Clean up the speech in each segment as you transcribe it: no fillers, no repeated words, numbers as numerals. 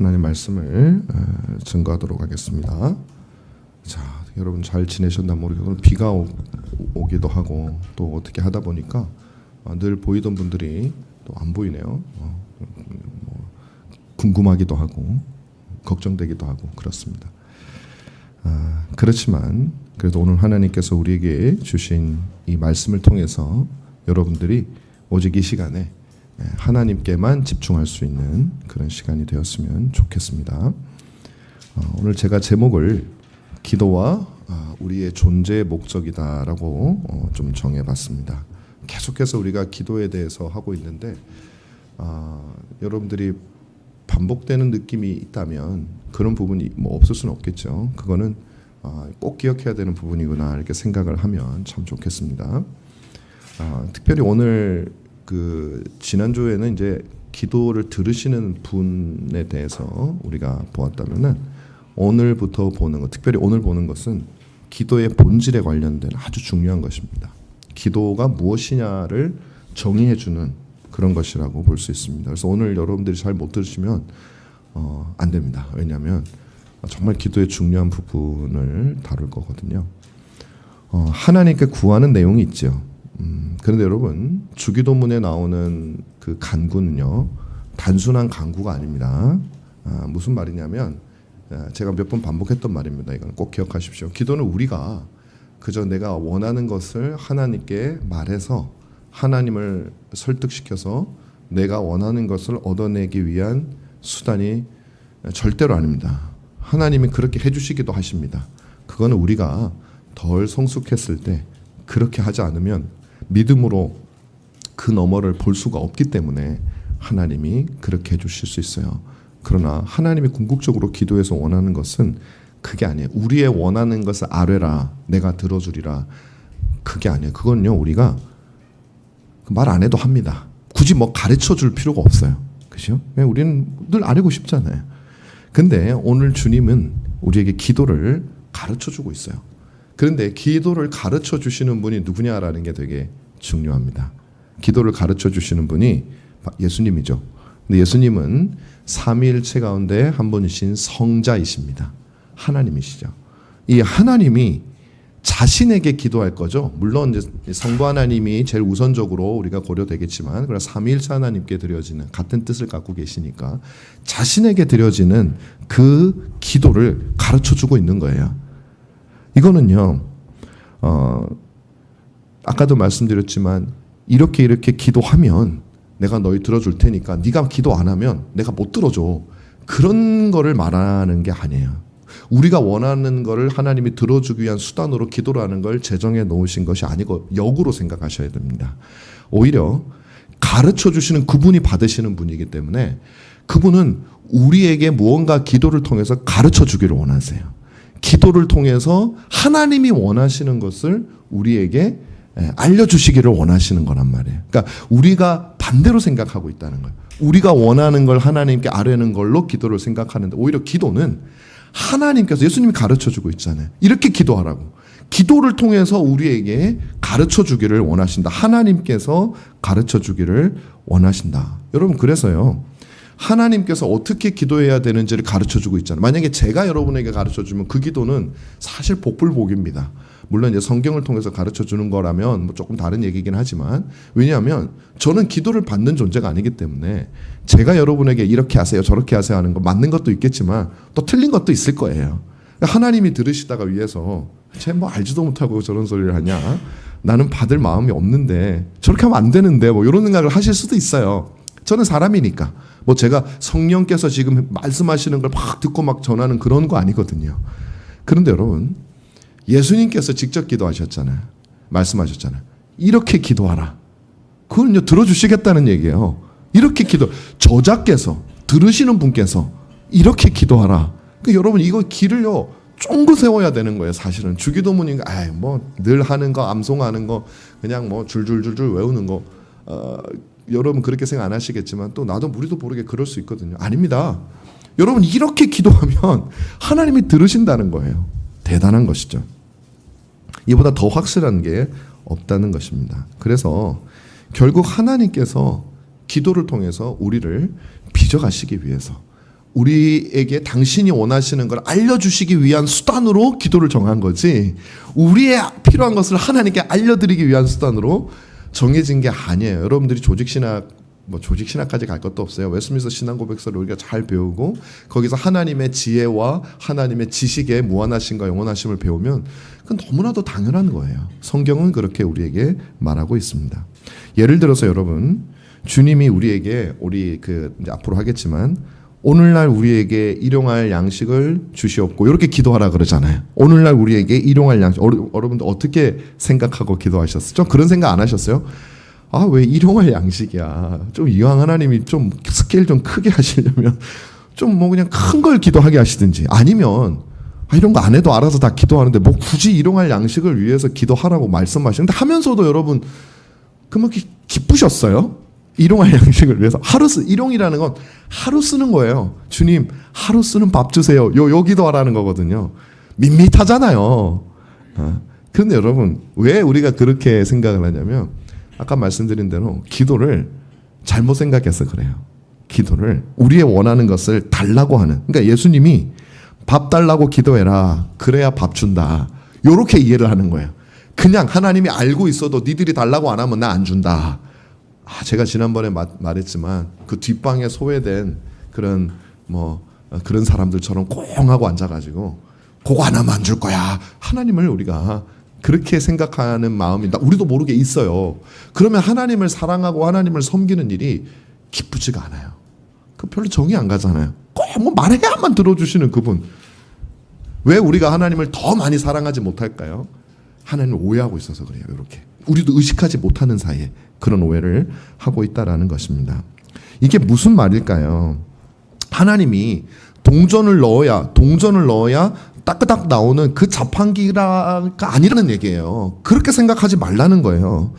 하나님 말씀을 증거하도록 하겠습니다. 자, 여러분 잘 지내셨나 모르겠어요. 비가 오기도 하고 또 어떻게 하다 보니까 늘 보이던 분들이 또 안 보이네요. 궁금하기도 하고 걱정되기도 하고 그렇습니다. 그렇지만 그래도 오늘 하나님께서 우리에게 주신 이 말씀을 통해서 여러분들이 오직 이 시간에 하나님께만 집중할 수 있는 그런 시간이 되었으면 좋겠습니다. 오늘 제가 제목을 기도와 우리의 존재의 목적이다라고 좀 정해봤습니다. 계속해서 우리가 기도에 대해서 하고 있는데 여러분들이 반복되는 느낌이 있다면 그런 부분이 뭐 없을 수는 없겠죠. 그거는 꼭 기억해야 되는 부분이구나 이렇게 생각을 하면 참 좋겠습니다. 특별히 오늘 지난주에는 이제 기도를 들으시는 분에 대해서 우리가 보았다면은 오늘부터 보는 것, 특별히 오늘 보는 것은 기도의 본질에 관련된 아주 중요한 것입니다. 기도가 무엇이냐를 정의해주는 그런 것이라고 볼 수 있습니다. 그래서 오늘 여러분들이 잘 못 들으시면 안 됩니다. 왜냐하면 정말 기도의 중요한 부분을 다룰 거거든요. 하나님께 구하는 내용이 있죠. 그런데 여러분 주기도문에 나오는 그 간구는요 단순한 간구가 아닙니다. 무슨 말이냐면 제가 몇 번 반복했던 말입니다. 이건 꼭 기억하십시오. 기도는 우리가 그저 내가 원하는 것을 하나님께 말해서 하나님을 설득시켜서 내가 원하는 것을 얻어내기 위한 수단이 절대로 아닙니다. 하나님이 그렇게 해주시기도 하십니다. 그거는 우리가 덜 성숙했을 때 그렇게 하지 않으면 믿음으로 그 너머를 볼 수가 없기 때문에 하나님이 그렇게 해주실 수 있어요. 그러나 하나님이 궁극적으로 기도에서 원하는 것은 그게 아니에요. 우리의 원하는 것을 아뢰라 내가 들어주리라 그게 아니에요. 그건요 우리가 말 안 해도 합니다. 굳이 뭐 가르쳐 줄 필요가 없어요. 그죠? 우리는 늘 아뢰고 싶잖아요. 근데 오늘 주님은 우리에게 기도를 가르쳐 주고 있어요. 그런데 기도를 가르쳐 주시는 분이 누구냐라는 게 되게 중요합니다. 기도를 가르쳐 주시는 분이 예수님이죠. 근데 예수님은 삼위일체 가운데 한 분이신 성자이십니다. 하나님이시죠. 이 하나님이 자신에게 기도할 거죠. 물론 이제 성부 하나님이 제일 우선적으로 우리가 고려되겠지만 그러나 삼위일체 하나님께 드려지는 같은 뜻을 갖고 계시니까 자신에게 드려지는 그 기도를 가르쳐 주고 있는 거예요. 이거는요 아까도 말씀드렸지만 이렇게 기도하면 내가 너희 들어줄 테니까 네가 기도 안 하면 내가 못 들어줘 그런 거를 말하는 게 아니에요. 우리가 원하는 거를 하나님이 들어주기 위한 수단으로 기도를 하는 걸 제정해 놓으신 것이 아니고 역으로 생각하셔야 됩니다. 오히려 가르쳐 주시는 그분이 받으시는 분이기 때문에 그분은 우리에게 무언가 기도를 통해서 가르쳐 주기를 원하세요. 기도를 통해서 하나님이 원하시는 것을 우리에게 알려주시기를 원하시는 거란 말이에요. 그러니까 우리가 반대로 생각하고 있다는 거예요. 우리가 원하는 걸 하나님께 아뢰는 걸로 기도를 생각하는데 오히려 기도는 하나님께서 예수님이 가르쳐주고 있잖아요. 이렇게 기도하라고. 기도를 통해서 우리에게 가르쳐주기를 원하신다. 하나님께서 가르쳐주기를 원하신다. 여러분 그래서요. 하나님께서 어떻게 기도해야 되는지를 가르쳐주고 있잖아요. 만약에 제가 여러분에게 가르쳐주면 그 기도는 사실 복불복입니다. 물론 이제 성경을 통해서 가르쳐주는 거라면 뭐 조금 다른 얘기긴 하지만 왜냐하면 저는 기도를 받는 존재가 아니기 때문에 제가 여러분에게 이렇게 하세요 저렇게 하세요 하는 거 맞는 것도 있겠지만 또 틀린 것도 있을 거예요. 하나님이 들으시다가 위해서 쟤 뭐 알지도 못하고 저런 소리를 하냐 나는 받을 마음이 없는데 저렇게 하면 안 되는데 뭐 이런 생각을 하실 수도 있어요. 저는 사람이니까 뭐 제가 성령께서 지금 말씀하시는 걸 막 듣고 막 전하는 그런 거 아니거든요. 그런데 여러분 예수님께서 직접 기도하셨잖아요. 말씀하셨잖아요. 이렇게 기도하라. 그건요 들어주시겠다는 얘기예요. 이렇게 저자께서 들으시는 분께서 이렇게 기도하라. 그러니까 여러분 이거 길을요 쫑긋 세워야 되는 거예요. 사실은 주기도문인가 뭐 늘 하는 거 암송하는 거 그냥 뭐 줄줄줄줄 외우는 거 여러분 그렇게 생각 안 하시겠지만 또 나도 우리도 모르게 그럴 수 있거든요. 아닙니다. 여러분 이렇게 기도하면 하나님이 들으신다는 거예요. 대단한 것이죠. 이보다 더 확실한 게 없다는 것입니다. 그래서 결국 하나님께서 기도를 통해서 우리를 빚어가시기 위해서 우리에게 당신이 원하시는 걸 알려주시기 위한 수단으로 기도를 정한 거지, 우리의 필요한 것을 하나님께 알려드리기 위한 수단으로 정해진 게 아니에요. 여러분들이 조직신학, 조직신학까지 갈 것도 없어요. 웨스트민스터 신앙고백서를 우리가 잘 배우고 거기서 하나님의 지혜와 하나님의 지식의 무한하심과 영원하심을 배우면 그건 너무나도 당연한 거예요. 성경은 그렇게 우리에게 말하고 있습니다. 예를 들어서 여러분, 주님이 우리에게, 우리 이제 앞으로 하겠지만, 오늘날 우리에게 일용할 양식을 주시옵고 이렇게 기도하라 그러잖아요. 오늘날 우리에게 일용할 양식, 여러분들 어떻게 생각하고 기도하셨어요? 그런 생각 안 하셨어요? 아, 왜 일용할 양식이야? 좀 이왕 하나님이 좀 스케일 좀 크게 하시려면 좀 그냥 큰 걸 기도하게 하시든지, 아니면 이런 거 안 해도 알아서 다 기도하는데 뭐 굳이 일용할 양식을 위해서 기도하라고 말씀하시는데, 하면서도 여러분 그러면 기쁘셨어요? 일용할 양식을 위해서 일용이라는 건 하루 쓰는 거예요. 주님, 하루 쓰는 밥 주세요. 요 기도하라는 거거든요. 밋밋하잖아요. 그런데 여러분, 왜 우리가 그렇게 생각을 하냐면, 아까 말씀드린 대로 기도를 잘못 생각해서 그래요. 기도를 우리의 원하는 것을 달라고 하는, 그러니까 예수님이 밥 달라고 기도해라, 그래야 밥 준다, 요렇게 이해를 하는 거예요. 그냥 하나님이 알고 있어도 니들이 달라고 안 하면 나 안 준다. 제가 지난번에 말했지만 그 뒷방에 소외된 그런 그런 사람들처럼 꽁하고 앉아가지고 그거 하나만 안 줄 거야. 하나님을 우리가 그렇게 생각하는 마음이 우리도 모르게 있어요. 그러면 하나님을 사랑하고 하나님을 섬기는 일이 기쁘지가 않아요. 그 별로 정이 안 가잖아요. 꼭 말해야만 들어주시는 그분. 왜 우리가 하나님을 더 많이 사랑하지 못할까요? 하나님을 오해하고 있어서 그래요. 이렇게 우리도 의식하지 못하는 사이에 그런 오해를 하고 있다라는 것입니다. 이게 무슨 말일까요? 하나님이 동전을 넣어야 따끄닥 나오는 그 자판기가 아니라는 얘기예요. 그렇게 생각하지 말라는 거예요.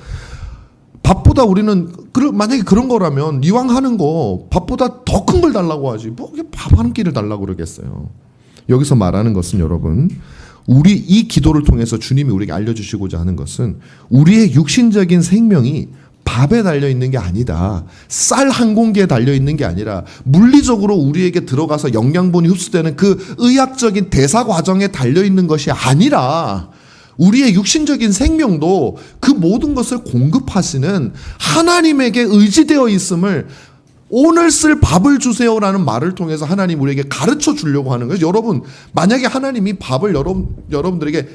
밥보다 우리는, 만약에 그런 거라면 이왕 하는 거 밥보다 더 큰 걸 달라고 하지, 뭐 밥 한 끼를 달라고 그러겠어요. 여기서 말하는 것은 여러분, 우리 이 기도를 통해서 주님이 우리에게 알려주시고자 하는 것은 우리의 육신적인 생명이 밥에 달려있는 게 아니다. 쌀 한 공기에 달려있는 게 아니라 물리적으로 우리에게 들어가서 영양분이 흡수되는 그 의학적인 대사 과정에 달려있는 것이 아니라, 우리의 육신적인 생명도 그 모든 것을 공급하시는 하나님에게 의지되어 있음을, 오늘 쓸 밥을 주세요라는 말을 통해서 하나님 우리에게 가르쳐 주려고 하는 거예요. 여러분, 만약에 하나님이 밥을 여러분들에게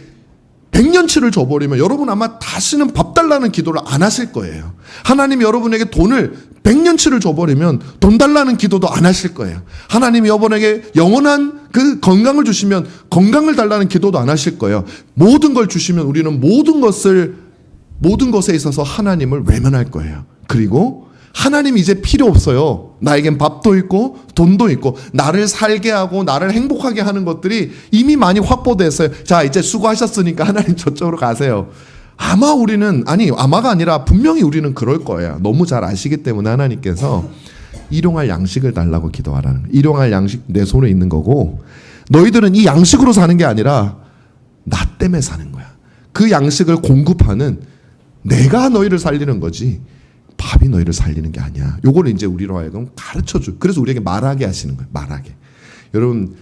100년치를 줘버리면 여러분 아마 다시는 밥 달라는 기도를 안 하실 거예요. 하나님이 여러분에게 돈을 100년치를 줘버리면 돈 달라는 기도도 안 하실 거예요. 하나님이 여러분에게 영원한 그 건강을 주시면 건강을 달라는 기도도 안 하실 거예요. 모든 걸 주시면 우리는 모든 것에 있어서 하나님을 외면할 거예요. 그리고 하나님 이제 필요 없어요. 나에겐 밥도 있고 돈도 있고 나를 살게 하고 나를 행복하게 하는 것들이 이미 많이 확보됐어요. 자, 이제 수고하셨으니까 하나님 저쪽으로 가세요. 아마가 아니라 분명히 우리는 그럴 거예요. 너무 잘 아시기 때문에 하나님께서 일용할 양식을 달라고 기도하라는 거예요. 일용할 양식 내 손에 있는 거고, 너희들은 이 양식으로 사는 게 아니라 나 때문에 사는 거야. 그 양식을 공급하는 내가 너희를 살리는 거지 밥이 너희를 살리는 게 아니야. 요거를 이제 우리로 하여금 가르쳐줘. 그래서 우리에게 말하게 하시는 거예요. 말하게. 여러분,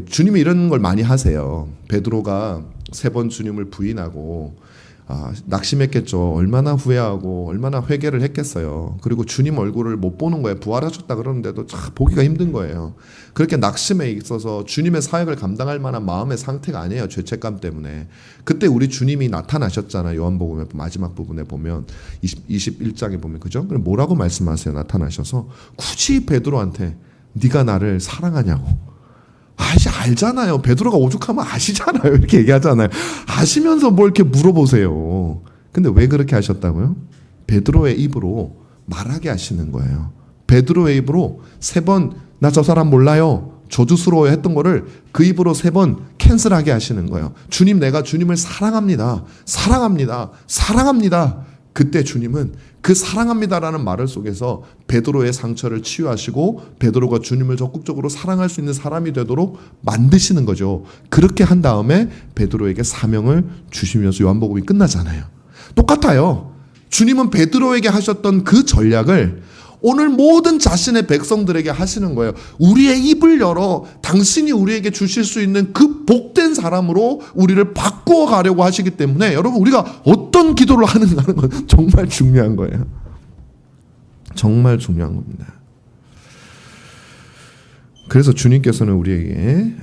주님이 이런 걸 많이 하세요. 베드로가 3번 주님을 부인하고 낙심했겠죠. 얼마나 후회하고 얼마나 회개를 했겠어요. 그리고 주님 얼굴을 못 보는 거예요. 부활하셨다 그러는데도 참 보기가 힘든 거예요. 그렇게 낙심에 있어서 주님의 사역을 감당할 만한 마음의 상태가 아니에요. 죄책감 때문에. 그때 우리 주님이 나타나셨잖아요. 요한복음의 마지막 부분에 보면 21장에 보면, 그죠? 그럼 뭐라고 말씀하세요? 나타나셔서 굳이 베드로한테 네가 나를 사랑하냐고. 알잖아요. 베드로가 오죽하면 아시잖아요. 이렇게 얘기하잖아요. 아시면서 뭘 이렇게 물어보세요. 근데 왜 그렇게 하셨다고요? 베드로의 입으로 말하게 하시는 거예요. 베드로의 입으로 3번 나 저 사람 몰라요, 저주스러워 했던 거를 그 입으로 3번 캔슬하게 하시는 거예요. 주님, 내가 주님을 사랑합니다. 사랑합니다. 사랑합니다. 그때 주님은 그 사랑합니다라는 말을 속에서 베드로의 상처를 치유하시고 베드로가 주님을 적극적으로 사랑할 수 있는 사람이 되도록 만드시는 거죠. 그렇게 한 다음에 베드로에게 사명을 주시면서 요한복음이 끝나잖아요. 똑같아요. 주님은 베드로에게 하셨던 그 전략을 오늘 모든 자신의 백성들에게 하시는 거예요. 우리의 입을 열어 당신이 우리에게 주실 수 있는 그 복된 사람으로 우리를 바꾸어 가려고 하시기 때문에 여러분 우리가 어떤 기도를 하는가는 건 정말 중요한 거예요. 정말 중요한 겁니다. 그래서 주님께서는 우리에게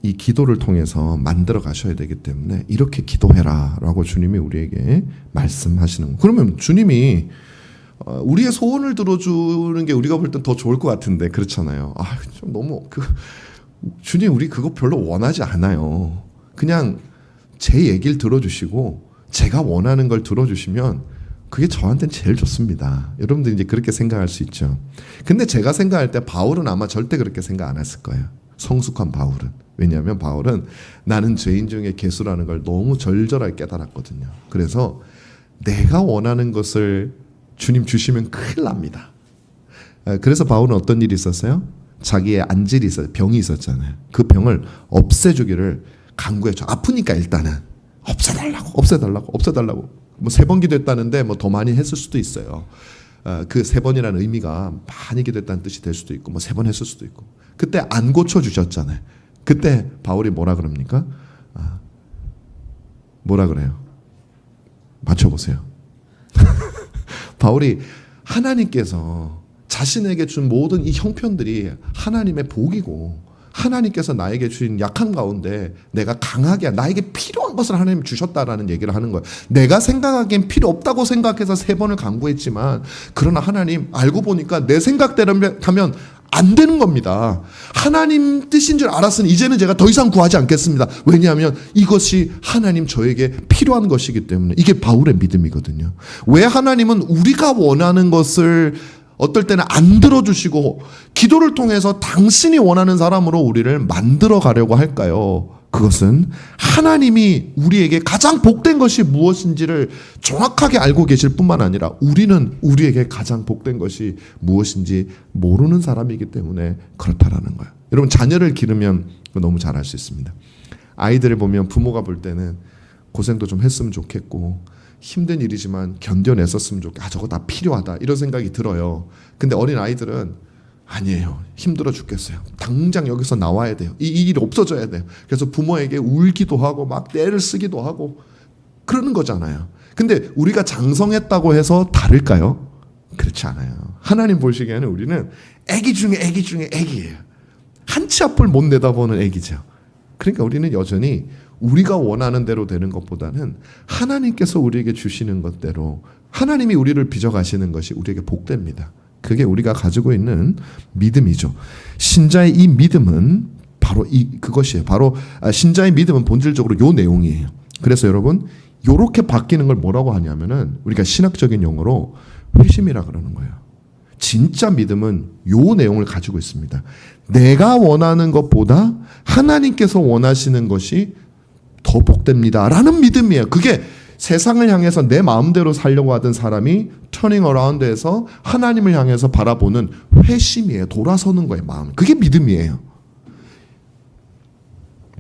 이 기도를 통해서 만들어 가셔야 되기 때문에 이렇게 기도해라 라고 주님이 우리에게 말씀하시는 거예요. 그러면 주님이 우리의 소원을 들어주는 게 우리가 볼 땐 더 좋을 것 같은데 그렇잖아요. 좀 너무 주님 우리 그거 별로 원하지 않아요. 그냥 제 얘기를 들어주시고 제가 원하는 걸 들어주시면 그게 저한테는 제일 좋습니다. 여러분들 이제 그렇게 생각할 수 있죠. 근데 제가 생각할 때 바울은 아마 절대 그렇게 생각 안 했을 거예요. 성숙한 바울은. 왜냐하면 바울은 나는 죄인 중에 괴수라는 걸 너무 절절하게 깨달았거든요. 그래서 내가 원하는 것을 주님 주시면 큰일 납니다. 그래서 바울은 어떤 일이 있었어요? 자기의 안질이 있어요. 병이 있었잖아요. 그 병을 없애주기를 간구했죠. 아프니까 일단은 없애달라고. 뭐 3번 기도했다는데 뭐 더 많이 했을 수도 있어요. 그 3번이라는 의미가 많이 기도했다는 뜻이 될 수도 있고 뭐 3번 했을 수도 있고. 그때 안 고쳐주셨잖아요. 그때 바울이 뭐라 그럽니까? 뭐라 그래요? 맞춰보세요. 바울이 하나님께서 자신에게 준 모든 이 형편들이 하나님의 복이고 하나님께서 나에게 주신 약한 가운데 내가 강하게 나에게 필요한 것을 하나님 주셨다라는 얘기를 하는 거예요. 내가 생각하기엔 필요 없다고 생각해서 3번을 간구했지만 그러나 하나님 알고 보니까 내 생각대로 하면 안 되는 겁니다. 하나님 뜻인 줄 알았으니 이제는 제가 더 이상 구하지 않겠습니다. 왜냐하면 이것이 하나님 저에게 필요한 것이기 때문에. 이게 바울의 믿음이거든요. 왜 하나님은 우리가 원하는 것을 어떨 때는 안 들어주시고 기도를 통해서 당신이 원하는 사람으로 우리를 만들어 가려고 할까요? 그것은 하나님이 우리에게 가장 복된 것이 무엇인지를 정확하게 알고 계실 뿐만 아니라 우리는 우리에게 가장 복된 것이 무엇인지 모르는 사람이기 때문에 그렇다라는 거예요. 여러분 자녀를 기르면 너무 잘 알 수 있습니다. 아이들을 보면 부모가 볼 때는 고생도 좀 했으면 좋겠고 힘든 일이지만 견뎌냈었으면 좋겠고 저거 다 필요하다 이런 생각이 들어요. 근데 어린 아이들은 아니에요. 힘들어 죽겠어요. 당장 여기서 나와야 돼요. 이 일이 없어져야 돼요. 그래서 부모에게 울기도 하고 막 떼를 쓰기도 하고 그러는 거잖아요. 근데 우리가 장성했다고 해서 다를까요? 그렇지 않아요. 하나님 보시기에는 우리는 애기 중에 애기예요. 한치 앞을 못 내다보는 애기죠. 그러니까 우리는 여전히 우리가 원하는 대로 되는 것보다는 하나님께서 우리에게 주시는 것대로 하나님이 우리를 빚어가시는 것이 우리에게 복됩니다. 그게 우리가 가지고 있는 믿음이죠. 신자의 이 믿음은 바로 그것이에요. 바로 신자의 믿음은 본질적으로 요 내용이에요. 그래서 여러분 요렇게 바뀌는 걸 뭐라고 하냐면은 우리가 신학적인 용어로 회심이라 그러는 거예요. 진짜 믿음은 요 내용을 가지고 있습니다. 내가 원하는 것보다 하나님께서 원하시는 것이 더 복됩니다 라는 믿음이에요. 그게 세상을 향해서 내 마음대로 살려고 하던 사람이 터닝 어라운드에서 하나님을 향해서 바라보는 회심이에요. 돌아서는 거예요. 마음. 그게 믿음이에요.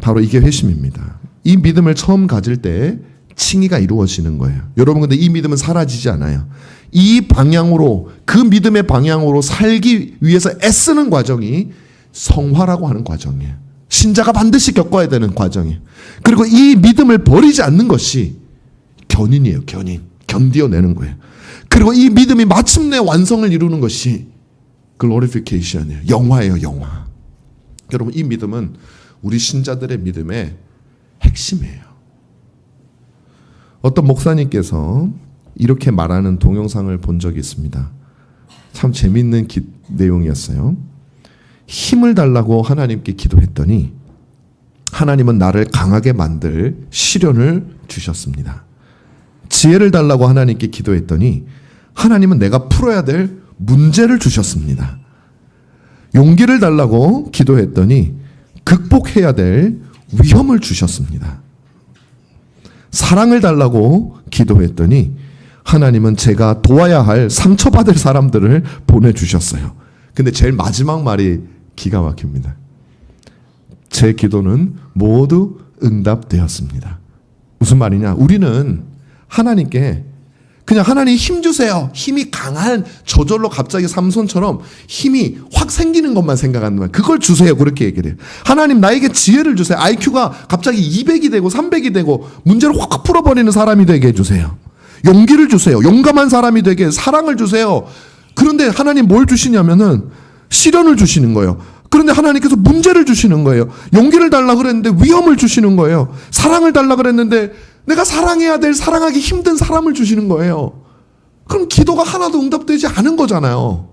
바로 이게 회심입니다. 이 믿음을 처음 가질 때 칭의가 이루어지는 거예요. 여러분 근데 이 믿음은 사라지지 않아요. 이 방향으로 그 믿음의 방향으로 살기 위해서 애쓰는 과정이 성화라고 하는 과정이에요. 신자가 반드시 겪어야 되는 과정이에요. 그리고 이 믿음을 버리지 않는 것이 견인이에요. 견디어내는 거예요. 그리고 이 믿음이 마침내 완성을 이루는 것이 글로리피케이션이에요. 영화예요. 영화. 여러분 이 믿음은 우리 신자들의 믿음의 핵심이에요. 어떤 목사님께서 이렇게 말하는 동영상을 본 적이 있습니다. 참 재미있는 내용이었어요. 힘을 달라고 하나님께 기도했더니 하나님은 나를 강하게 만들 시련을 주셨습니다. 지혜를 달라고 하나님께 기도했더니 하나님은 내가 풀어야 될 문제를 주셨습니다. 용기를 달라고 기도했더니 극복해야 될 위험을 주셨습니다. 사랑을 달라고 기도했더니 하나님은 제가 도와야 할 상처받을 사람들을 보내주셨어요. 근데 제일 마지막 말이 기가 막힙니다. 제 기도는 모두 응답되었습니다. 무슨 말이냐? 우리는 하나님께 그냥 하나님 힘 주세요. 힘이 강한 저절로 갑자기 삼손처럼 힘이 확 생기는 것만 생각하는 거예요. 그걸 주세요. 그렇게 얘기를 해요. 하나님 나에게 지혜를 주세요. IQ가 갑자기 200이 되고 300이 되고 문제를 확 풀어버리는 사람이 되게 해주세요. 용기를 주세요. 용감한 사람이 되게 사랑을 주세요. 그런데 하나님 뭘 주시냐면은 시련을 주시는 거예요. 그런데 하나님께서 문제를 주시는 거예요. 용기를 달라 그랬는데 위험을 주시는 거예요. 사랑을 달라 그랬는데 내가 사랑해야 될 사랑하기 힘든 사람을 주시는 거예요. 그럼 기도가 하나도 응답되지 않은 거잖아요.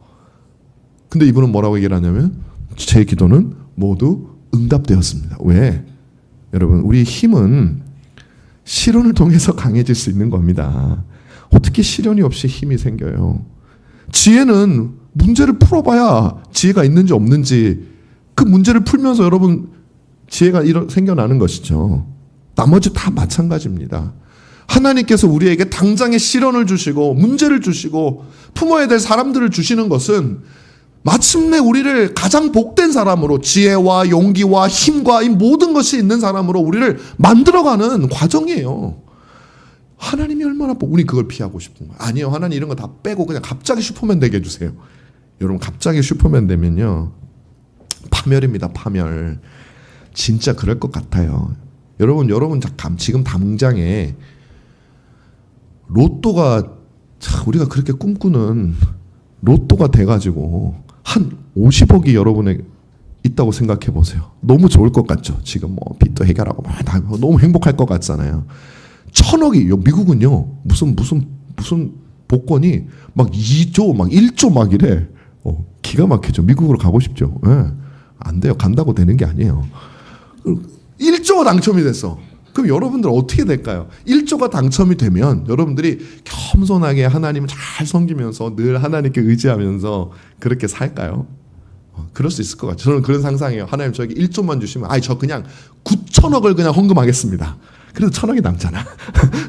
근데 이분은 뭐라고 얘기를 하냐면 제 기도는 모두 응답되었습니다. 왜? 여러분 우리 힘은 시련을 통해서 강해질 수 있는 겁니다. 어떻게 시련이 없이 힘이 생겨요? 지혜는 문제를 풀어봐야 지혜가 있는지 없는지 그 문제를 풀면서 여러분 지혜가 생겨나는 것이죠. 나머지 다 마찬가지입니다. 하나님께서 우리에게 당장의 시련을 주시고 문제를 주시고 품어야 될 사람들을 주시는 것은 마침내 우리를 가장 복된 사람으로 지혜와 용기와 힘과 이 모든 것이 있는 사람으로 우리를 만들어가는 과정이에요. 하나님이 얼마나 우리 그걸 피하고 싶은 거예요. 아니요. 하나님 이런 거 다 빼고 그냥 갑자기 슈퍼맨 되게 해주세요. 여러분 갑자기 슈퍼맨 되면요. 파멸입니다. 파멸. 진짜 그럴 것 같아요. 여러분 지금 당장에 로또가 우리가 그렇게 꿈꾸는 로또가 돼가지고 한 50억이 여러분에 있다고 생각해 보세요. 너무 좋을 것 같죠. 지금 뭐 빚도 해결하고 막 너무 행복할 것 같잖아요. 1000억이 미국은요 무슨 복권이 막 2조 막 1조 막 이래. 기가 막히죠. 미국으로 가고 싶죠. 네. 안 돼요. 간다고 되는 게 아니에요. 1조가 당첨이 됐어. 그럼 여러분들 어떻게 될까요? 1조가 당첨이 되면 여러분들이 겸손하게 하나님을 잘 섬기면서 늘 하나님께 의지하면서 그렇게 살까요? 그럴 수 있을 것 같아요. 저는 그런 상상이에요. 하나님 저에게 1조만 주시면 저 그냥 9천억을 그냥 헌금하겠습니다. 그래도 1000억이 남잖아.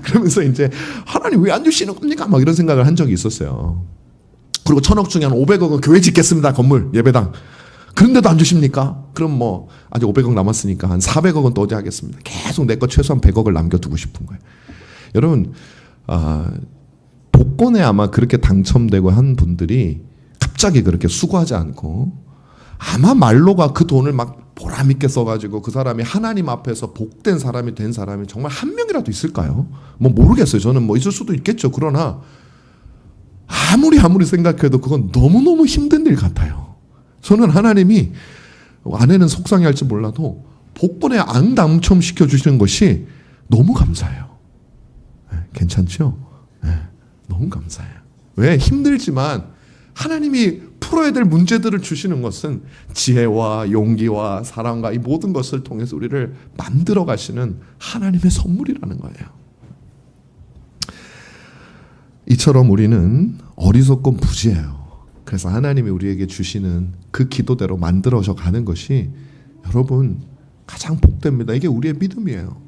그러면서 이제 하나님 왜 안 주시는 겁니까? 막 이런 생각을 한 적이 있었어요. 그리고 1000억 중에 한 500억은 교회 짓겠습니다. 건물 예배당. 그런데도 안 주십니까? 그럼 뭐 아직 500억 남았으니까 한 400억은 또 어디 하겠습니다. 계속 내 거 최소한 100억을 남겨두고 싶은 거예요. 여러분 복권에 아마 그렇게 당첨되고 한 분들이 갑자기 그렇게 수고하지 않고 아마 말로가 그 돈을 막 보람 있게 써가지고 그 사람이 하나님 앞에서 복된 사람이 된 사람이 정말 한 명이라도 있을까요? 뭐 모르겠어요. 저는 뭐 있을 수도 있겠죠. 그러나 아무리 생각해도 그건 너무너무 힘든 일 같아요. 저는 하나님이 아내는 속상해할지 몰라도 복권에 안 당첨시켜 주시는 것이 너무 감사해요. 네, 괜찮죠? 네, 너무 감사해요. 왜? 힘들지만 하나님이 풀어야 될 문제들을 주시는 것은 지혜와 용기와 사랑과 이 모든 것을 통해서 우리를 만들어 가시는 하나님의 선물이라는 거예요. 이처럼 우리는 어리석고 무지해요. 그래서 하나님이 우리에게 주시는 그 기도대로 만들어져 가는 것이 여러분 가장 복됩니다. 이게 우리의 믿음이에요.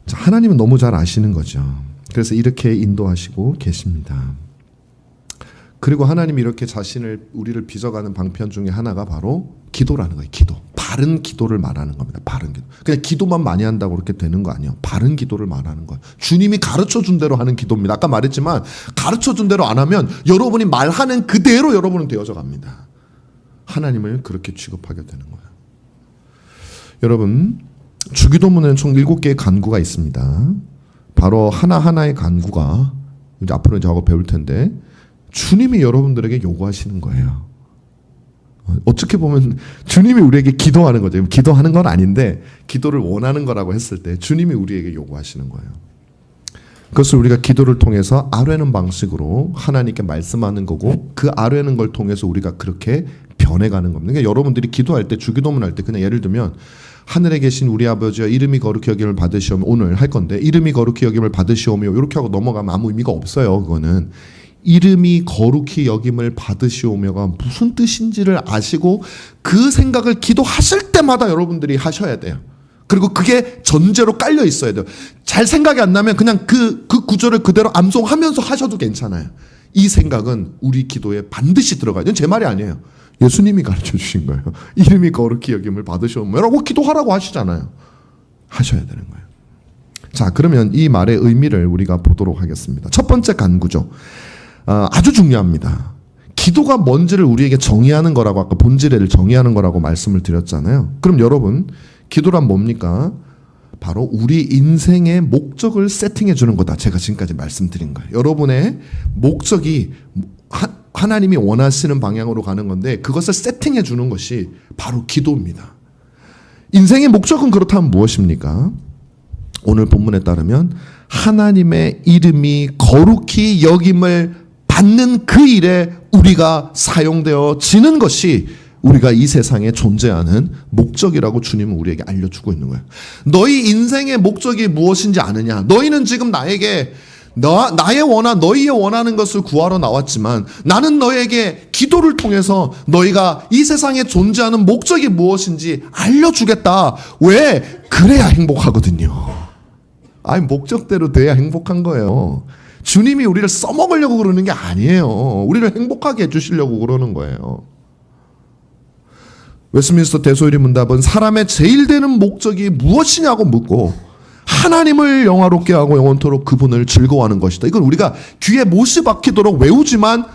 자, 하나님은 너무 잘 아시는 거죠. 그래서 이렇게 인도하시고 계십니다. 그리고 하나님이 이렇게 우리를 빚어가는 방편 중에 하나가 바로 기도라는 거예요. 기도. 바른 기도를 말하는 겁니다. 바른 기도. 그냥 기도만 많이 한다고 그렇게 되는 거 아니에요. 바른 기도를 말하는 거예요. 주님이 가르쳐준 대로 하는 기도입니다. 아까 말했지만 가르쳐준 대로 안 하면 여러분이 말하는 그대로 여러분은 되어져 갑니다. 하나님을 그렇게 취급하게 되는 거예요. 여러분 주기도문에는 총 7개의 간구가 있습니다. 바로 하나하나의 간구가 이제 앞으로 저하고 배울 텐데 주님이 여러분들에게 요구하시는 거예요. 어떻게 보면 주님이 우리에게 기도하는 거죠. 기도하는 건 아닌데 기도를 원하는 거라고 했을 때 주님이 우리에게 요구하시는 거예요. 그것을 우리가 기도를 통해서 아뢰는 방식으로 하나님께 말씀하는 거고 그 아뢰는 걸 통해서 우리가 그렇게 변해가는 겁니다. 그러니까 여러분들이 기도할 때 주기도문 할 때 그냥 예를 들면 하늘에 계신 우리 아버지여 이름이 거룩히 여김을 받으시오며 오늘 할 건데 이름이 거룩히 여김을 받으시오며 이렇게 하고 넘어가면 아무 의미가 없어요. 그거는 이름이 거룩히 여김을 받으시오며가 무슨 뜻인지를 아시고 그 생각을 기도하실 때마다 여러분들이 하셔야 돼요. 그리고 그게 전제로 깔려 있어야 돼요. 잘 생각이 안 나면 그냥 그 구절을 그대로 암송하면서 하셔도 괜찮아요. 이 생각은 우리 기도에 반드시 들어가요. 이건 제 말이 아니에요. 예수님이 가르쳐 주신 거예요. 이름이 거룩히 여김을 받으시오며라고 기도하라고 하시잖아요. 하셔야 되는 거예요. 자, 그러면 이 말의 의미를 우리가 보도록 하겠습니다. 첫 번째 간구죠. 아주 중요합니다. 기도가 뭔지를 우리에게 정의하는 거라고, 아까 본질을 정의하는 거라고 말씀을 드렸잖아요. 그럼 여러분, 기도란 뭡니까? 바로 우리 인생의 목적을 세팅해 주는 거다. 제가 지금까지 말씀드린 거예요. 여러분의 목적이 하나님이 원하시는 방향으로 가는 건데, 그것을 세팅해 주는 것이 바로 기도입니다. 인생의 목적은 그렇다면 무엇입니까? 오늘 본문에 따르면 하나님의 이름이 거룩히 여김을 받는 그 일에 우리가 사용되어지는 것이 우리가 이 세상에 존재하는 목적이라고 주님은 우리에게 알려주고 있는 거예요. 너희 인생의 목적이 무엇인지 아느냐? 너희는 지금 나에게 너희의 원하는 것을 구하러 나왔지만 나는 너에게 기도를 통해서 너희가 이 세상에 존재하는 목적이 무엇인지 알려주겠다. 왜? 그래야 행복하거든요. 아니, 목적대로 돼야 행복한 거예요. 주님이 우리를 써먹으려고 그러는 게 아니에요. 우리를 행복하게 해주시려고 그러는 거예요. 웨스민스터 대소일의 문답은 사람의 제일 되는 목적이 무엇이냐고 묻고 하나님을 영화롭게 하고 영원토록 그분을 즐거워하는 것이다. 이건 우리가 귀에 못이 박히도록 외우지만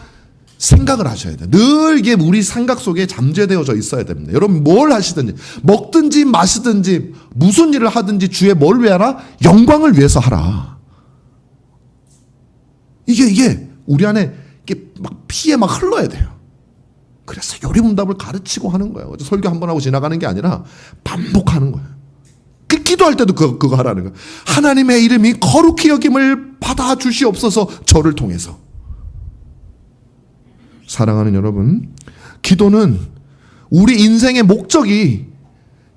생각을 하셔야 돼요. 늘 이게 우리 생각 속에 잠재되어져 있어야 됩니다. 여러분 뭘 하시든지 먹든지 마시든지 무슨 일을 하든지 주의 뭘 위하라? 영광을 위해서 하라. 이게 우리 안에 이게 막 피에 막 흘러야 돼요. 그래서 요리문답을 가르치고 하는 거예요. 설교 한 번 하고 지나가는 게 아니라 반복하는 거예요. 기도할 때도 그거 하라는 거예요. 하나님의 이름이 거룩히 여김을 받아 주시옵소서. 저를 통해서. 사랑하는 여러분, 기도는 우리 인생의 목적이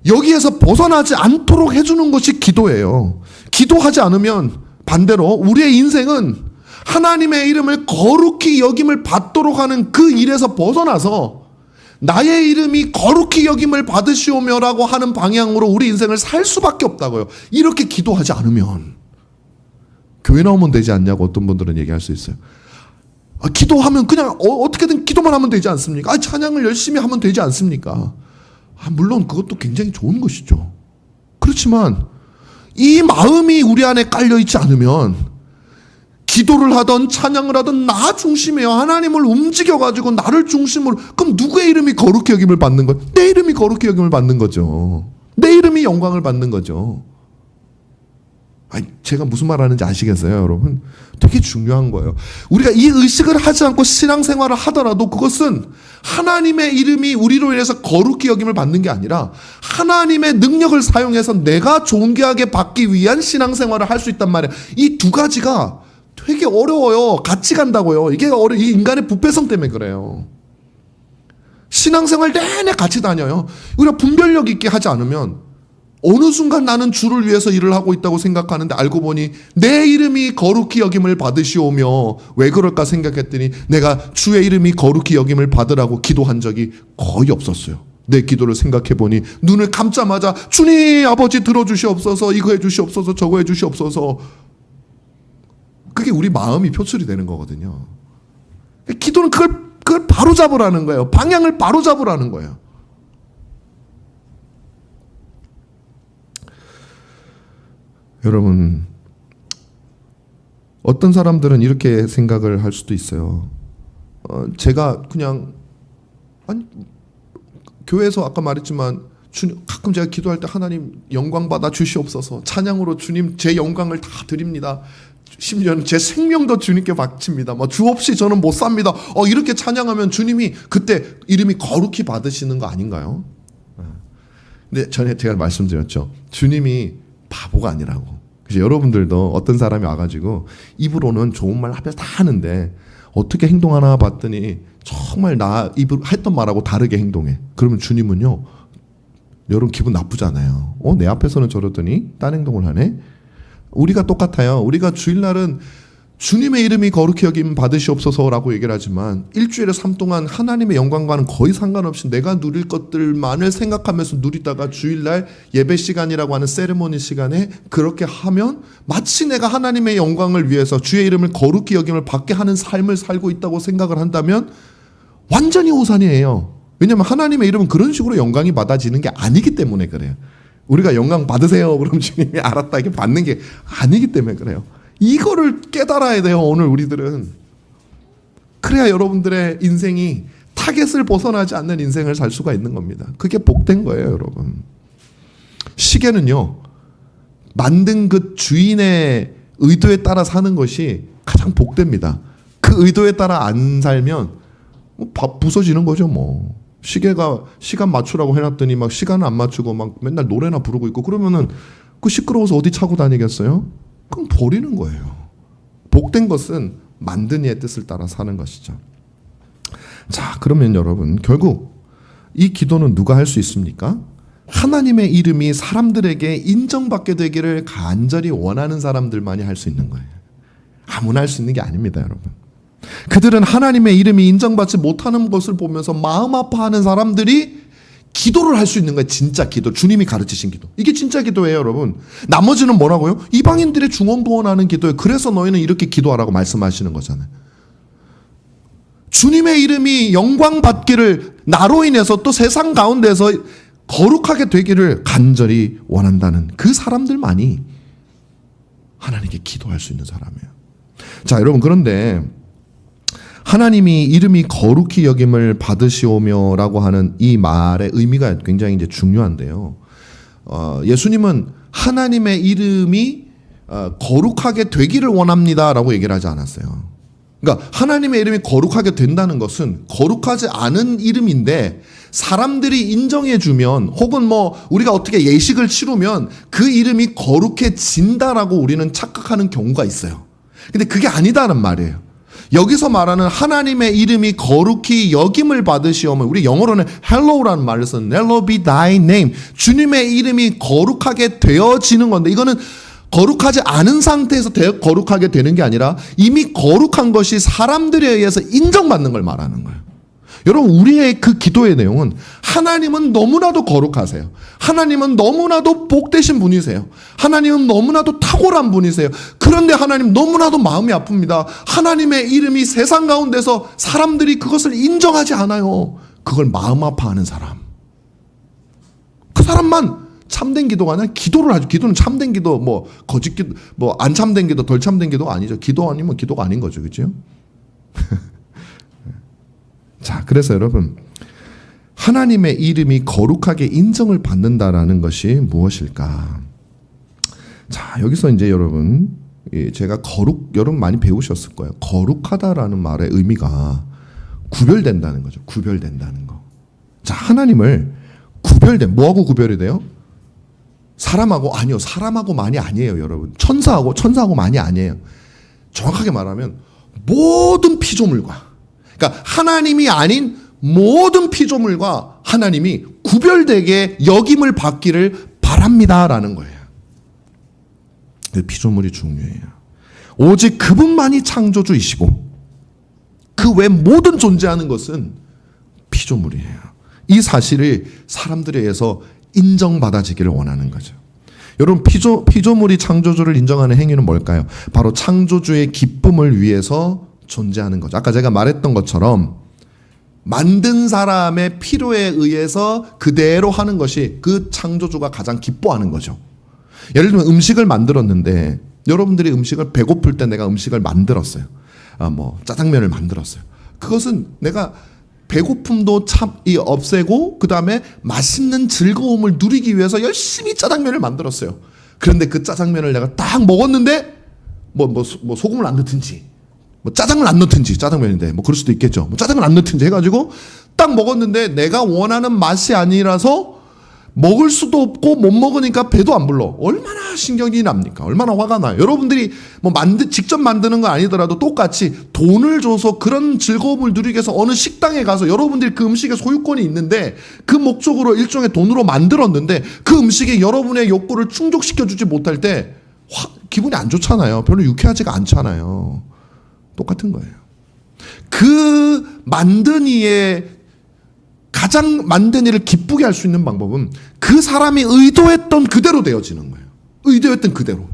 여기에서 벗어나지 않도록 해주는 것이 기도예요. 기도하지 않으면 반대로 우리의 인생은 하나님의 이름을 거룩히 여김을 받도록 하는 그 일에서 벗어나서 나의 이름이 거룩히 여김을 받으시오며라고 하는 방향으로 우리 인생을 살 수밖에 없다고요. 이렇게 기도하지 않으면. 교회 나오면 되지 않냐고 어떤 분들은 얘기할 수 있어요. 기도하면 그냥 어떻게든 기도만 하면 되지 않습니까? 찬양을 열심히 하면 되지 않습니까? 물론 그것도 굉장히 좋은 것이죠. 그렇지만 이 마음이 우리 안에 깔려있지 않으면 기도를 하던 찬양을 하던 나 중심이에요. 하나님을 움직여가지고 나를 중심으로. 그럼 누구의 이름이 거룩히 여김을 받는 거? 내 이름이 거룩히 여김을 받는 거죠. 내 이름이 영광을 받는 거죠. 제가 무슨 말 하는지 아시겠어요, 여러분? 되게 중요한 거예요. 우리가 이 의식을 하지 않고 신앙생활을 하더라도 그것은 하나님의 이름이 우리로 인해서 거룩히 여김을 받는 게 아니라 하나님의 능력을 사용해서 내가 존귀하게 받기 위한 신앙생활을 할 수 있단 말이에요. 이 두 가지가 되게 어려워요. 같이 간다고요. 이게 이 인간의 부패성 때문에 그래요. 신앙생활 내내 같이 다녀요. 우리가 분별력 있게 하지 않으면 어느 순간 나는 주를 위해서 일을 하고 있다고 생각하는데 알고 보니 내 이름이 거룩히 여김을 받으시오며 왜 그럴까 생각했더니 내가 주의 이름이 거룩히 여김을 받으라고 기도한 적이 거의 없었어요. 내 기도를 생각해 보니 눈을 감자마자 주님 아버지 들어주시옵소서, 이거 해주시옵소서, 저거 해주시옵소서. 그게 우리 마음이 표출이 되는 거거든요. 기도는 그걸 바로 잡으라는 거예요. 방향을 바로 잡으라는 거예요. 여러분, 어떤 사람들은 이렇게 생각을 할 수도 있어요. 제가 그냥 교회에서 아까 말했지만 가끔 제가 기도할 때 하나님 영광 받아 주시옵소서, 찬양으로 주님 제 영광을 다 드립니다, 심지어는 제 생명도 주님께 바칩니다, 주 없이 저는 못 삽니다, 이렇게 찬양하면 주님이 그때 이름이 거룩히 받으시는 거 아닌가요? 근데 제가 말씀드렸죠. 주님이 바보가 아니라고. 그래서 여러분들도 어떤 사람이 와가지고 입으로는 좋은 말 앞에서 다 하는데 어떻게 행동하나 봤더니 정말 나 입으로 했던 말하고 다르게 행동해. 그러면 주님은요, 여러분 기분 나쁘잖아요. 내 앞에서는 저러더니 딴 행동을 하네. 우리가 똑같아요. 우리가 주일날은 주님의 이름이 거룩히 여김 받으시옵소서라고 얘기를 하지만 일주일에 삶 동안 하나님의 영광과는 거의 상관없이 내가 누릴 것들만을 생각하면서 누리다가 주일날 예배 시간이라고 하는 세레모니 시간에 그렇게 하면 마치 내가 하나님의 영광을 위해서 주의 이름을 거룩히 여김을 받게 하는 삶을 살고 있다고 생각을 한다면 완전히 오산이에요. 왜냐하면 하나님의 이름은 그런 식으로 영광이 받아지는 게 아니기 때문에 그래요. 우리가 영광 받으세요. 그럼 주님이 알았다 이렇게 받는 게 아니기 때문에 그래요. 이거를 깨달아야 돼요. 오늘 우리들은. 그래야 여러분들의 인생이 타겟을 벗어나지 않는 인생을 살 수가 있는 겁니다. 그게 복된 거예요, 여러분. 시계는요, 만든 그 주인의 의도에 따라 사는 것이 가장 복됩니다. 그 의도에 따라 안 살면 부서지는 거죠, 뭐. 시계가 시간 맞추라고 해놨더니 막 시간을 안 맞추고 막 맨날 노래나 부르고 있고 그러면은 그 시끄러워서 어디 차고 다니겠어요? 그럼 버리는 거예요. 복된 것은 만든 이의 뜻을 따라 사는 것이죠. 자, 그러면 여러분, 결국 이 기도는 누가 할 수 있습니까? 하나님의 이름이 사람들에게 인정받게 되기를 간절히 원하는 사람들만이 할 수 있는 거예요. 아무나 할 수 있는 게 아닙니다, 여러분. 그들은 하나님의 이름이 인정받지 못하는 것을 보면서 마음 아파하는 사람들이 기도를 할 수 있는 거예요. 진짜 기도. 주님이 가르치신 기도. 이게 진짜 기도예요, 여러분. 나머지는 뭐라고요? 이방인들의 중언부언하는 기도예요. 그래서 너희는 이렇게 기도하라고 말씀하시는 거잖아요. 주님의 이름이 영광 받기를 나로 인해서 또 세상 가운데서 거룩하게 되기를 간절히 원한다는 그 사람들만이 하나님께 기도할 수 있는 사람이에요. 자, 여러분, 그런데 하나님이 이름이 거룩히 여김을 받으시오며라고 하는 이 말의 의미가 굉장히 이제 중요한데요. 예수님은 하나님의 이름이 거룩하게 되기를 원합니다라고 얘기를 하지 않았어요. 그러니까 하나님의 이름이 거룩하게 된다는 것은 거룩하지 않은 이름인데 사람들이 인정해주면 혹은 뭐 우리가 어떻게 예식을 치르면 그 이름이 거룩해진다라고 우리는 착각하는 경우가 있어요. 근데 그게 아니다는 말이에요. 여기서 말하는 하나님의 이름이 거룩히 여김을 받으시오면 우리 영어로는 hallow라는 말을 써서 hallowed be thy name. 주님의 이름이 거룩하게 되어지는 건데 이거는 거룩하지 않은 상태에서 거룩하게 되는 게 아니라 이미 거룩한 것이 사람들에 의해서 인정받는 걸 말하는 거예요. 여러분, 우리의 그 기도의 내용은 하나님은 너무나도 거룩하세요. 하나님은 너무나도 복되신 분이세요. 하나님은 너무나도 탁월한 분이세요. 그런데 하나님 너무나도 마음이 아픕니다. 하나님의 이름이 세상 가운데서 사람들이 그것을 인정하지 않아요. 그걸 마음 아파하는 사람. 그 사람만 참된 기도가 아니라 기도를 하죠. 기도는 참된 기도, 뭐 거짓 기도, 뭐 안 참된 기도, 덜 참된 기도가 아니죠. 기도 아니면 기도가 아닌 거죠, 그렇죠? 자, 그래서 여러분, 하나님의 이름이 거룩하게 인정을 받는다라는 것이 무엇일까? 자, 여기서 이제 여러분, 제가 여러분 많이 배우셨을 거예요. 거룩하다라는 말의 의미가 구별된다는 거죠. 구별된다는 거. 자, 하나님을 뭐하고 구별이 돼요? 아니요. 사람하고만이 아니에요, 여러분. 천사하고만이 아니에요. 정확하게 말하면 모든 피조물과, 그러니까 하나님이 아닌 모든 피조물과 하나님이 구별되게 여김을 받기를 바랍니다라는 거예요. 피조물이 중요해요. 오직 그분만이 창조주이시고 그 외 모든 존재하는 것은 피조물이에요. 이 사실을 사람들에 의해서 인정받아지기를 원하는 거죠. 여러분, 피조물이 창조주를 인정하는 행위는 뭘까요? 바로 창조주의 기쁨을 위해서 존재하는 거죠. 아까 제가 말했던 것처럼 만든 사람의 필요에 의해서 그대로 하는 것이 그 창조주가 가장 기뻐하는 거죠. 예를 들면 음식을 만들었는데 여러분들이 음식을 배고플 때 내가 음식을 만들었어요. 짜장면을 만들었어요. 그것은 내가 배고픔도 없애고 그 다음에 맛있는 즐거움을 누리기 위해서 열심히 짜장면을 만들었어요. 그런데 그 짜장면을 내가 딱 먹었는데 소금을 안 넣든지 짜장을 안 넣든지, 짜장면인데 그럴 수도 있겠죠. 짜장을 안 넣든지 해가지고 딱 먹었는데 내가 원하는 맛이 아니라서 먹을 수도 없고 못 먹으니까 배도 안 불러. 얼마나 신경이 납니까? 얼마나 화가 나요. 여러분들이 직접 만드는 건 아니더라도 똑같이 돈을 줘서 그런 즐거움을 누리기 위해서 어느 식당에 가서 여러분들이 그 음식의 소유권이 있는데 그 목적으로 일종의 돈으로 만들었는데 그 음식이 여러분의 욕구를 충족시켜주지 못할 때 기분이 안 좋잖아요. 별로 유쾌하지가 않잖아요. 똑같은 거예요. 그 만든 이의 가장 만든 일을 기쁘게 할 수 있는 방법은 그 사람이 의도했던 그대로 되어지는 거예요. 의도했던 그대로.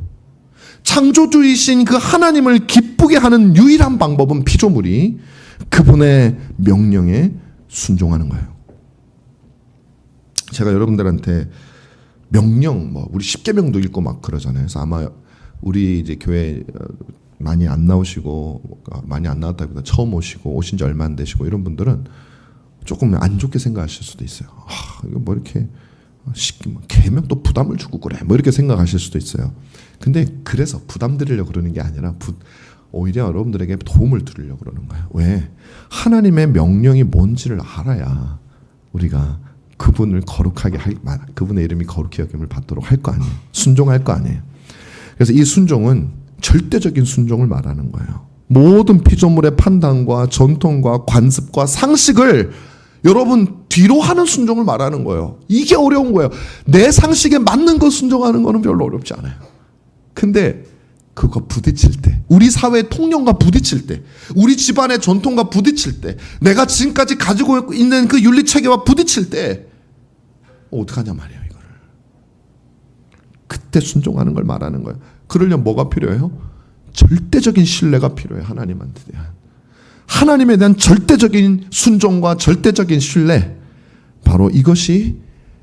창조주이신 그 하나님을 기쁘게 하는 유일한 방법은 피조물이 그분의 명령에 순종하는 거예요. 제가 여러분들한테 명령 뭐 우리 십계명도 읽고 막 그러잖아요. 그래서 아마 우리 이제 교회 많이 안 나오시고 많이 안 나왔다기보다 처음 오시고 오신 지 얼마 안 되시고 이런 분들은 조금 안 좋게 생각하실 수도 있어요. 이거 뭐 이렇게 계명 또 부담을 주고 그래 뭐 이렇게 생각하실 수도 있어요. 근데 그래서 부담 드리려고 그러는 게 아니라 오히려 여러분들에게 도움을 드리려고 그러는 거예요. 왜? 하나님의 명령이 뭔지를 알아야 우리가 그분을 그분의 이름이 거룩히 여김을 받도록 할 거 아니에요. 순종할 거 아니에요. 그래서 이 순종은 절대적인 순종을 말하는 거예요. 모든 피조물의 판단과 전통과 관습과 상식을 여러분 뒤로 하는 순종을 말하는 거예요. 이게 어려운 거예요. 내 상식에 맞는 거 순종하는 거는 별로 어렵지 않아요. 근데 그거 부딪힐 때, 우리 사회의 통념과 부딪힐 때, 우리 집안의 전통과 부딪힐 때, 내가 지금까지 가지고 있는 그 윤리체계와 부딪힐 때 어떡하냐 말이에요. 이거를 그때 순종하는 걸 말하는 거예요. 그러려면 뭐가 필요해요? 절대적인 신뢰가 필요해요. 하나님한테 대한 하나님에 대한 절대적인 순종과 절대적인 신뢰, 바로 이것이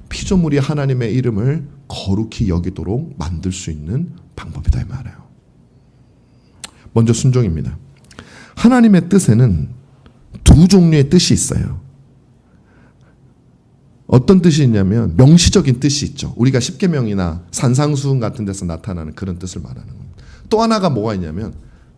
피조물이 하나님의 이름을 거룩히 여기도록 만들 수 있는 방법이다 이 말이에요. 먼저 순종입니다. 하나님의 뜻에는 두 종류의 뜻이 있어요. 어떤 뜻이 있냐면 명시적인 뜻이 있죠. 우리가 십계명이나 산상수훈 같은 데서 나타나는 그런 뜻을 말하는 겁니다. 또 하나가 뭐가 있냐면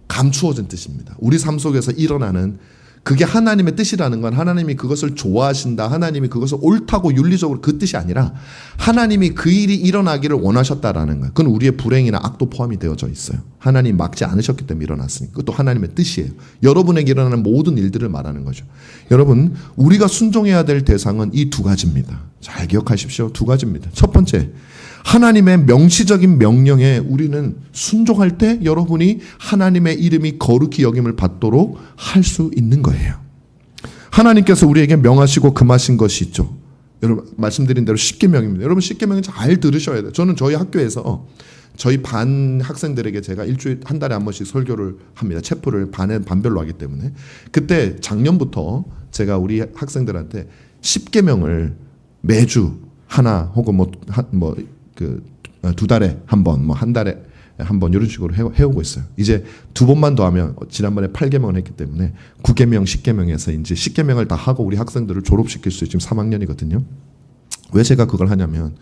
감추어진 뜻입니다. 우리 삶 속에서 일어나는, 그게 하나님의 뜻이라는 건 하나님이 그것을 좋아하신다, 하나님이 그것을 옳다고 윤리적으로 그 뜻이 아니라 하나님이 그 일이 일어나기를 원하셨다라는 거예요. 그건 우리의 불행이나 악도 포함이 되어져 있어요. 하나님 막지 않으셨기 때문에 일어났으니까. 그것도 하나님의 뜻이에요. 여러분에게 일어나는 모든 일들을 말하는 거죠. 여러분, 우리가 순종해야 될 대상은 이 두 가지입니다. 잘 기억하십시오. 두 가지입니다. 첫 번째, 하나님의 명시적인 명령에 우리는 순종할 때 여러분이 하나님의 이름이 거룩히 여김을 받도록 할 수 있는 거예요. 하나님께서 우리에게 명하시고 금하신 것이 있죠. 여러분 말씀드린 대로 십계명입니다. 여러분 십계명은 잘 들으셔야 돼요. 저는 저희 학교에서 저희 반 학생들에게 제가 일주일 한 달에 한 번씩 설교를 합니다. 체프를 반별로 하기 때문에. 그때 작년부터 제가 우리 학생들한테 십계명을 매주 하나 혹은 두 달에 한 번, 한 달에 한 번 이런 식으로 해오고 있어요. 이제 두 번만 더 하면 지난번에 8계명을 했기 때문에 9계명, 10계명에서 이제 10계명을 다 하고 우리 학생들을 졸업시킬 수 있어요. 지금 3학년이거든요. 왜 제가 그걸 하냐면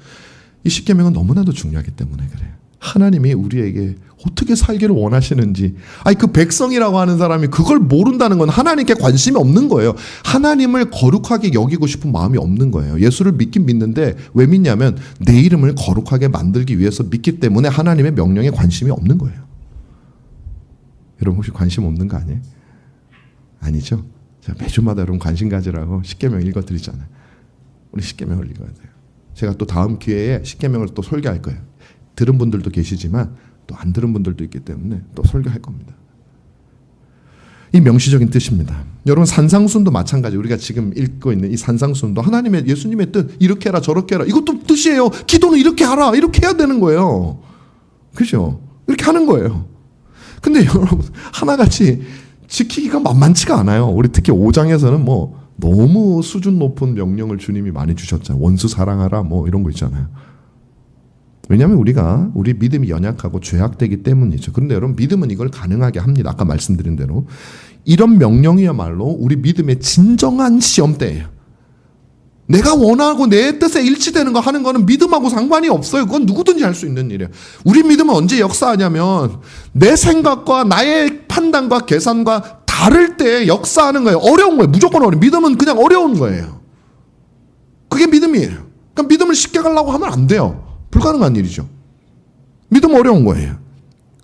이 10계명은 너무나도 중요하기 때문에 그래요. 하나님이 우리에게 어떻게 살기를 원하시는지, 그 백성이라고 하는 사람이 그걸 모른다는 건 하나님께 관심이 없는 거예요. 하나님을 거룩하게 여기고 싶은 마음이 없는 거예요. 예수를 믿긴 믿는데 왜 믿냐면 내 이름을 거룩하게 만들기 위해서 믿기 때문에 하나님의 명령에 관심이 없는 거예요. 여러분 혹시 관심 없는 거 아니에요? 아니죠? 제가 매주마다 여러분 관심 가지라고 십계명 읽어드리잖아요. 우리 십계명을 읽어야 돼요. 제가 또 다음 기회에 십계명을 또 설교할 거예요. 들은 분들도 계시지만 또 안 들은 분들도 있기 때문에 또 설교할 겁니다. 이 명시적인 뜻입니다. 여러분 산상수훈도 마찬가지. 우리가 지금 읽고 있는 이 산상수훈도 하나님의, 예수님의 뜻, 이렇게 해라 저렇게 해라, 이것도 뜻이에요. 기도는 이렇게 하라, 이렇게 해야 되는 거예요. 그죠? 이렇게 하는 거예요. 근데 여러분 하나같이 지키기가 만만치가 않아요. 우리 특히 5장에서는 너무 수준 높은 명령을 주님이 많이 주셨잖아요. 원수 사랑하라 이런 거 있잖아요. 왜냐하면 우리 믿음이 연약하고 죄악되기 때문이죠. 그런데 여러분 믿음은 이걸 가능하게 합니다. 아까 말씀드린 대로 이런 명령이야말로 우리 믿음의 진정한 시험대예요. 내가 원하고 내 뜻에 일치되는 거 하는 거는 믿음하고 상관이 없어요. 그건 누구든지 할 수 있는 일이에요. 우리 믿음은 언제 역사하냐면 내 생각과 나의 판단과 계산과 다를 때 역사하는 거예요. 어려운 거예요. 무조건 어려워요. 믿음은 그냥 어려운 거예요. 그게 믿음이에요. 그러니까 믿음을 쉽게 가려고 하면 안 돼요. 불가능한 일이죠. 믿음 어려운 거예요.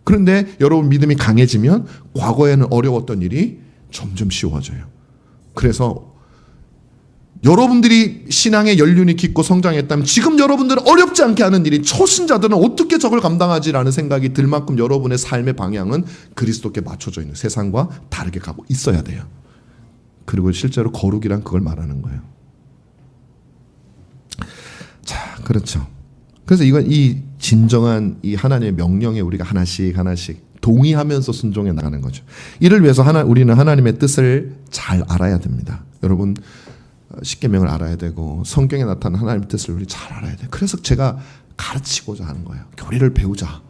그런데 여러분 믿음이 강해지면 과거에는 어려웠던 일이 점점 쉬워져요. 그래서 여러분들이 신앙의 연륜이 깊고 성장했다면 지금 여러분들은 어렵지 않게 하는 일이 초신자들은 어떻게 저걸 감당하지라는 생각이 들 만큼 여러분의 삶의 방향은 그리스도께 맞춰져 있는, 세상과 다르게 가고 있어야 돼요. 그리고 실제로 거룩이란 그걸 말하는 거예요. 자, 그렇죠. 그래서 이 진정한 이 하나님의 명령에 우리가 하나씩 동의하면서 순종해 나가는 거죠. 이를 위해서 우리는 하나님의 뜻을 잘 알아야 됩니다. 여러분 십계명을 알아야 되고 성경에 나타난 하나님의 뜻을 우리 잘 알아야 돼요. 그래서 제가 가르치고자 하는 거예요. 교리를 배우자.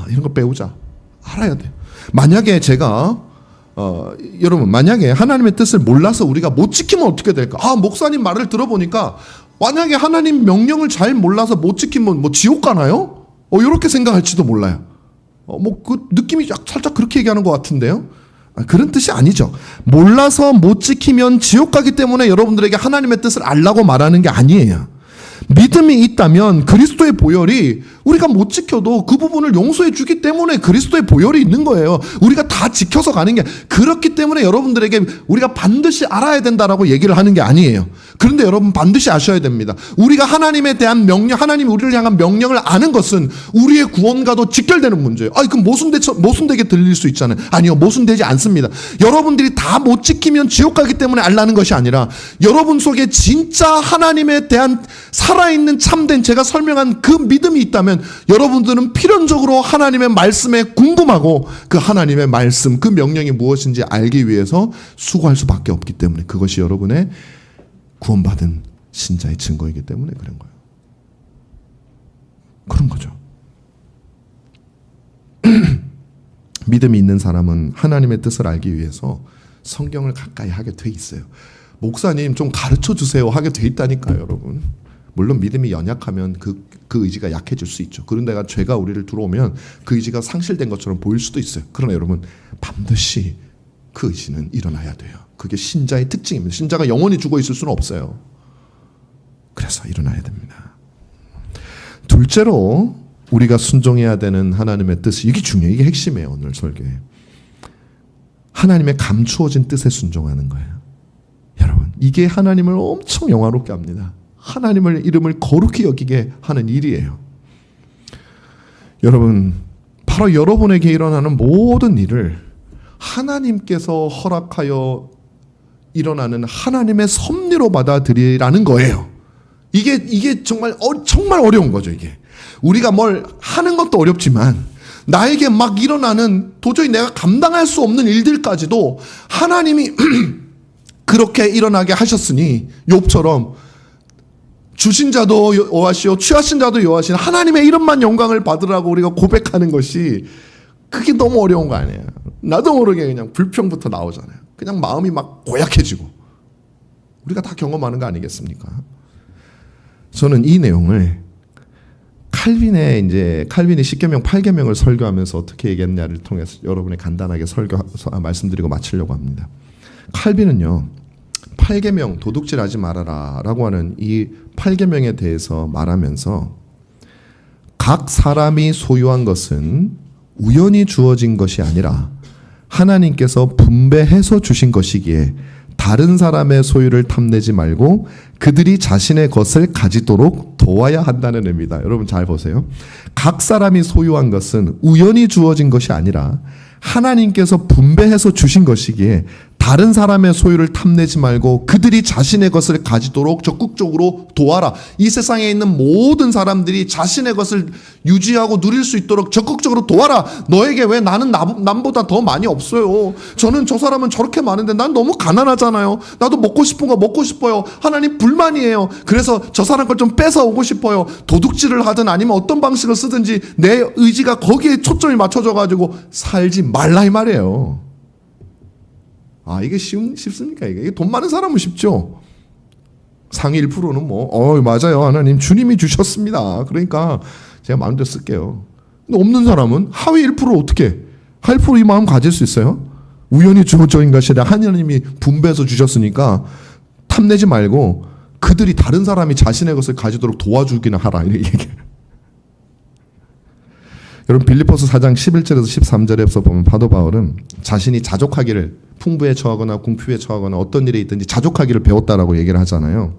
이런 거 배우자. 알아야 돼요. 만약에 제가 여러분 만약에 하나님의 뜻을 몰라서 우리가 못 지키면 어떻게 될까? 목사님 말을 들어보니까 만약에 하나님 명령을 잘 몰라서 못 지키면 뭐 지옥 가나요? 이렇게 생각할지도 몰라요. 그 느낌이 살짝 그렇게 얘기하는 것 같은데요. 그런 뜻이 아니죠. 몰라서 못 지키면 지옥 가기 때문에 여러분들에게 하나님의 뜻을 알라고 말하는 게 아니에요. 믿음이 있다면 그리스도의 보혈이 우리가 못 지켜도 그 부분을 용서해 주기 때문에 그리스도의 보혈이 있는 거예요. 우리가 다 지켜서 가는 게 그렇기 때문에 여러분들에게 우리가 반드시 알아야 된다라고 얘기를 하는 게 아니에요. 그런데 여러분 반드시 아셔야 됩니다. 우리가 하나님에 대한 명령, 하나님이 우리를 향한 명령을 아는 것은 우리의 구원과도 직결되는 문제예요. 그럼 모순되게 들릴 수 있잖아요. 아니요, 모순되지 않습니다. 여러분들이 다 못 지키면 지옥 가기 때문에 알라는 것이 아니라 여러분 속에 진짜 하나님에 대한 살아있는 참된 제가 설명한 그 믿음이 있다면 여러분들은 필연적으로 하나님의 말씀에 궁금하고 그 하나님의 말씀, 그 명령이 무엇인지 알기 위해서 수고할 수밖에 없기 때문에 그것이 여러분의 구원받은 신자의 증거이기 때문에 그런 거예요. 그런 거죠. 믿음이 있는 사람은 하나님의 뜻을 알기 위해서 성경을 가까이 하게 돼 있어요. 목사님 좀 가르쳐 주세요 하게 돼 있다니까요, 여러분. 물론 믿음이 연약하면 그 의지가 약해질 수 있죠. 그런데 죄가 우리를 들어오면 그 의지가 상실된 것처럼 보일 수도 있어요. 그러나 여러분 반드시 그 의지는 일어나야 돼요. 그게 신자의 특징입니다. 신자가 영원히 죽어 있을 수는 없어요. 그래서 일어나야 됩니다. 둘째로 우리가 순종해야 되는 하나님의 뜻이 이게 중요해요. 이게 핵심이에요. 오늘 설교에. 하나님의 감추어진 뜻에 순종하는 거예요. 여러분 이게 하나님을 엄청 영화롭게 합니다. 하나님의 이름을 거룩히 여기게 하는 일이에요. 여러분 바로 여러분에게 일어나는 모든 일을 하나님께서 허락하여 일어나는 하나님의 섭리로 받아들이라는 거예요. 이게 정말 어려운 거죠. 이게 우리가 뭘 하는 것도 어렵지만 나에게 막 일어나는 도저히 내가 감당할 수 없는 일들까지도 하나님이 그렇게 일어나게 하셨으니 욥처럼 주신 자도 여호와시오 취하신 자도 여호와시오 하나님의 이름만 영광을 받으라고 우리가 고백하는 것이 그게 너무 어려운 거 아니에요. 나도 모르게 그냥 불평부터 나오잖아요. 그냥 마음이 막 고약해지고 우리가 다 경험하는 거 아니겠습니까? 저는 이 내용을 칼빈이 십계명 8계명을 설교하면서 어떻게 얘기했냐를 통해서 여러분이 간단하게 말씀드리고 마치려고 합니다. 칼빈은요 8계명 도둑질하지 말아라라고 하는 이 8계명에 대해서 말하면서 각 사람이 소유한 것은 우연히 주어진 것이 아니라 하나님께서 분배해서 주신 것이기에 다른 사람의 소유를 탐내지 말고 그들이 자신의 것을 가지도록 도와야 한다는 의미입니다. 여러분 잘 보세요. 각 사람이 소유한 것은 우연히 주어진 것이 아니라 하나님께서 분배해서 주신 것이기에 다른 사람의 소유를 탐내지 말고 그들이 자신의 것을 가지도록 적극적으로 도와라. 이 세상에 있는 모든 사람들이 자신의 것을 유지하고 누릴 수 있도록 적극적으로 도와라. 너에게 왜 나는 남보다 더 많이 없어요. 저는 저 사람은 저렇게 많은데 난 너무 가난하잖아요. 나도 먹고 싶은 거 먹고 싶어요. 하나님 불만이에요. 그래서 저 사람 걸 좀 뺏어 오고 싶어요. 도둑질을 하든 아니면 어떤 방식을 쓰든지 내 의지가 거기에 초점이 맞춰져 가지고 살지 말라 이 말이에요. 이게 쉽습니까? 이게 돈 많은 사람은 쉽죠. 상위 1%는 맞아요. 하나님 주님이 주셨습니다. 그러니까 제가 마음대로 쓸게요. 근데 없는 사람은 하위 1% 어떻게? 하위 1% 이 마음 가질 수 있어요? 우연히 주어진 것이 아니라 하나님이 분배해서 주셨으니까 탐내지 말고 그들이 다른 사람이 자신의 것을 가지도록 도와주기나 하라. 이렇게 얘기해요. 여러분 빌립보서 4장 11절에서 13절에서 보면 사도 바울은 자신이 자족하기를 풍부에 처하거나 궁핍에 처하거나 어떤 일에 있든지 자족하기를 배웠다라고 얘기를 하잖아요.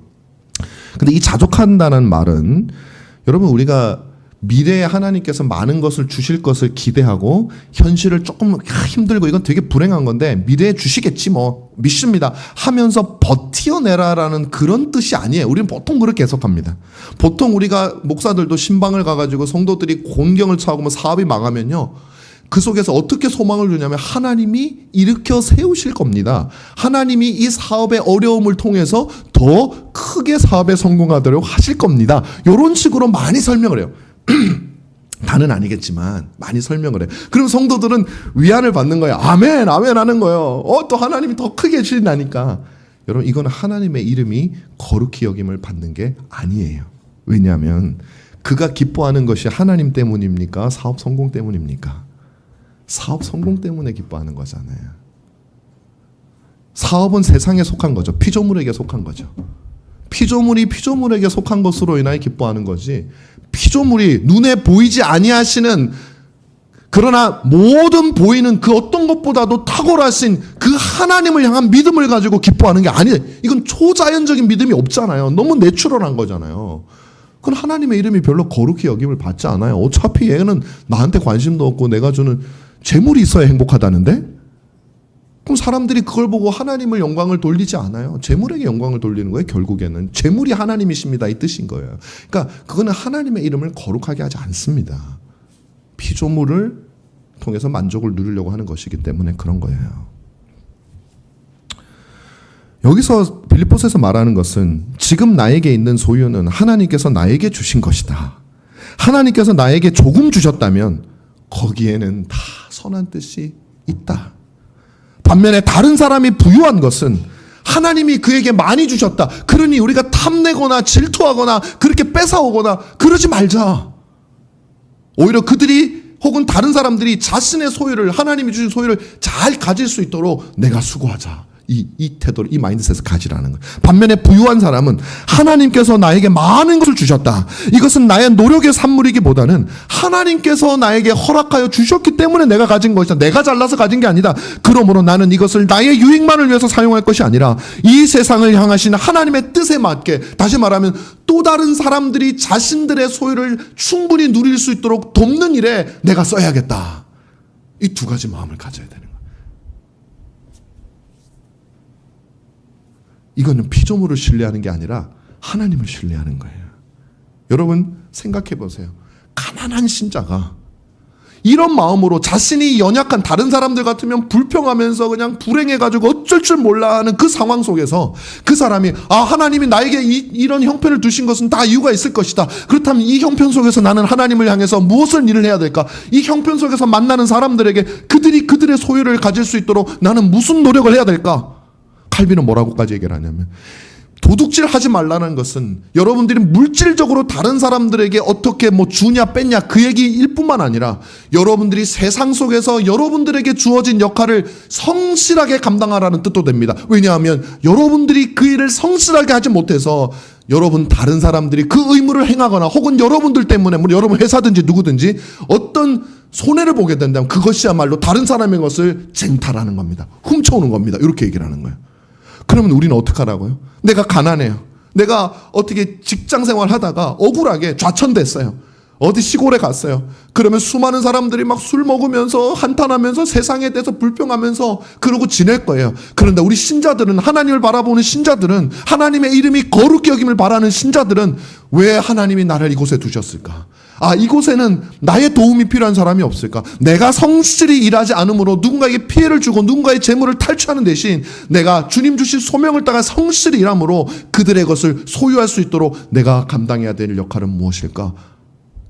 근데 이 자족한다는 말은 여러분 우리가 미래에 하나님께서 많은 것을 주실 것을 기대하고 현실을 조금 힘들고 이건 되게 불행한 건데 미래에 주시겠지 믿습니다 하면서 버티어내라라는 그런 뜻이 아니에요. 우리는 보통 그렇게 해석합니다. 보통 우리가 목사들도 신방을 가가지고 성도들이 곤경을 처하고 사업이 망하면요 그 속에서 어떻게 소망을 주냐면 하나님이 일으켜 세우실 겁니다. 하나님이 이 사업의 어려움을 통해서 더 크게 사업에 성공하도록 하실 겁니다. 이런 식으로 많이 설명을 해요. 다는 아니겠지만 많이 설명을 해요. 그럼 성도들은 위안을 받는 거예요. 아멘, 아멘 하는 거예요. 또 하나님이 더 크게 해주신다니까. 여러분, 이건 하나님의 이름이 거룩히 여김을 받는 게 아니에요. 왜냐하면 그가 기뻐하는 것이 하나님 때문입니까? 사업 성공 때문입니까? 사업 성공 때문에 기뻐하는 거잖아요. 사업은 세상에 속한 거죠. 피조물에게 속한 거죠. 피조물이 피조물에게 속한 것으로 인하여 기뻐하는 거지, 피조물이 눈에 보이지 아니하시는, 그러나 모든 보이는 그 어떤 것보다도 탁월하신 그 하나님을 향한 믿음을 가지고 기뻐하는 게 아니에요. 이건 초자연적인 믿음이 없잖아요. 너무 내추럴한 거잖아요. 그건 하나님의 이름이 별로 거룩히 여김을 받지 않아요. 어차피 얘는 나한테 관심도 없고 내가 주는 재물이 있어야 행복하다는데? 그럼 사람들이 그걸 보고 하나님을 영광을 돌리지 않아요. 재물에게 영광을 돌리는 거예요. 결국에는 재물이 하나님이십니다, 이 뜻인 거예요. 그러니까 그거는 하나님의 이름을 거룩하게 하지 않습니다. 피조물을 통해서 만족을 누리려고 하는 것이기 때문에 그런 거예요. 여기서 빌립보서에서 말하는 것은 지금 나에게 있는 소유는 하나님께서 나에게 주신 것이다. 하나님께서 나에게 조금 주셨다면 거기에는 다 선한 뜻이 있다. 반면에 다른 사람이 부유한 것은 하나님이 그에게 많이 주셨다. 그러니 우리가 탐내거나 질투하거나 그렇게 뺏어오거나 그러지 말자. 오히려 그들이 혹은 다른 사람들이 자신의 소유를, 하나님이 주신 소유를 잘 가질 수 있도록 내가 수고하자. 이 태도를, 이 마인드셋을 가지라는 거예요. 반면에 부유한 사람은 하나님께서 나에게 많은 것을 주셨다. 이것은 나의 노력의 산물이기보다는 하나님께서 나에게 허락하여 주셨기 때문에 내가 가진 것이다. 내가 잘나서 가진 게 아니다. 그러므로 나는 이것을 나의 유익만을 위해서 사용할 것이 아니라 이 세상을 향하신 하나님의 뜻에 맞게, 다시 말하면 또 다른 사람들이 자신들의 소유를 충분히 누릴 수 있도록 돕는 일에 내가 써야겠다. 이 두 가지 마음을 가져야 되는 거예요. 이거는 피조물을 신뢰하는 게 아니라 하나님을 신뢰하는 거예요. 여러분 생각해 보세요. 가난한 신자가 이런 마음으로 자신이 연약한 다른 사람들 같으면 불평하면서 그냥 불행해가지고 어쩔 줄 몰라 하는 그 상황 속에서 그 사람이 하나님이 나에게 이런 형편을 두신 것은 다 이유가 있을 것이다. 그렇다면 이 형편 속에서 나는 하나님을 향해서 무엇을 일을 해야 될까? 이 형편 속에서 만나는 사람들에게 그들이 그들의 소유를 가질 수 있도록 나는 무슨 노력을 해야 될까? 칼빈은 뭐라고까지 얘기를 하냐면, 도둑질 하지 말라는 것은 여러분들이 물질적으로 다른 사람들에게 어떻게 주냐 뺐냐 그 얘기일 뿐만 아니라 여러분들이 세상 속에서 여러분들에게 주어진 역할을 성실하게 감당하라는 뜻도 됩니다. 왜냐하면 여러분들이 그 일을 성실하게 하지 못해서 여러분 다른 사람들이 그 의무를 행하거나 혹은 여러분들 때문에 여러분 회사든지 누구든지 어떤 손해를 보게 된다면 그것이야말로 다른 사람의 것을 쟁탈하는 겁니다. 훔쳐오는 겁니다. 이렇게 얘기를 하는 거예요. 그러면 우리는 어떻게 하라고요? 내가 가난해요. 내가 어떻게 직장 생활 하다가 억울하게 좌천됐어요. 어디 시골에 갔어요. 그러면 수많은 사람들이 막 술 먹으면서 한탄하면서 세상에 대해서 불평하면서 그러고 지낼 거예요. 그런데 우리 신자들은, 하나님을 바라보는 신자들은, 하나님의 이름이 거룩히 여김을 바라는 신자들은 왜 하나님이 나를 이곳에 두셨을까? 이곳에는 나의 도움이 필요한 사람이 없을까? 내가 성실히 일하지 않으므로 누군가에게 피해를 주고 누군가의 재물을 탈취하는 대신 내가 주님 주신 소명을 따라 성실히 일함으로 그들의 것을 소유할 수 있도록 내가 감당해야 될 역할은 무엇일까?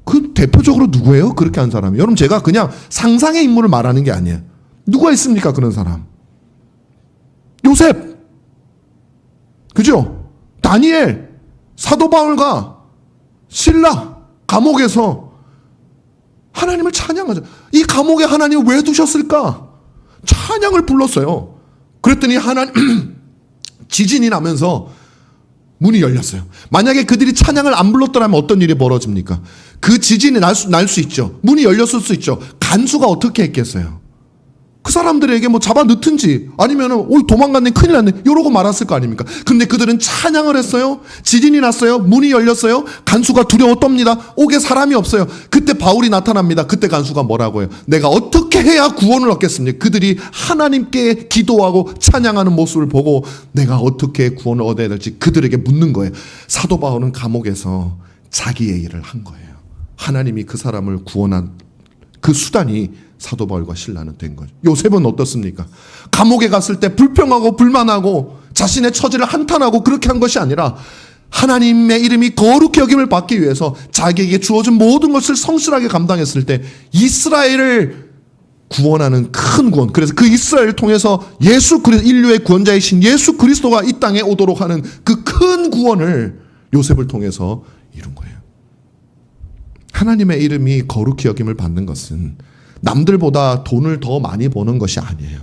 그 대표적으로 누구예요? 그렇게 한 사람이. 여러분, 제가 그냥 상상의 인물을 말하는 게 아니에요. 누가 있습니까? 그런 사람. 요셉, 그죠? 다니엘, 사도 바울과 신라, 감옥에서 하나님을 찬양하죠. 이 감옥에 하나님을 왜 두셨을까? 찬양을 불렀어요. 그랬더니 지진이 나면서 문이 열렸어요. 만약에 그들이 찬양을 안 불렀더라면 어떤 일이 벌어집니까? 그 지진이 날 수 있죠. 문이 열렸을 수 있죠. 간수가 어떻게 했겠어요? 그 사람들에게 잡아 넣든지 아니면은 도망갔네, 큰일 났네 이러고 말았을 거 아닙니까? 근데 그들은 찬양을 했어요. 지진이 났어요. 문이 열렸어요. 간수가 두려워 떱니다. 옥에 사람이 없어요. 그때 바울이 나타납니다. 그때 간수가 뭐라고 해요? 내가 어떻게 해야 구원을 얻겠습니까? 그들이 하나님께 기도하고 찬양하는 모습을 보고 내가 어떻게 구원을 얻어야 될지 그들에게 묻는 거예요. 사도 바울은 감옥에서 자기의 일을 한 거예요. 하나님이 그 사람을 구원한 그 수단이 사도 바울과 실라는 된 거죠. 요셉은 어떻습니까? 감옥에 갔을 때 불평하고 불만하고 자신의 처지를 한탄하고 그렇게 한 것이 아니라 하나님의 이름이 거룩히 여김을 받기 위해서 자기에게 주어진 모든 것을 성실하게 감당했을 때 이스라엘을 구원하는 큰 구원, 그래서 그 이스라엘을 통해서 인류의 구원자이신 예수 그리스도가 이 땅에 오도록 하는 그 큰 구원을 요셉을 통해서 이룬 거예요. 하나님의 이름이 거룩히 여김을 받는 것은 남들보다 돈을 더 많이 버는 것이 아니에요.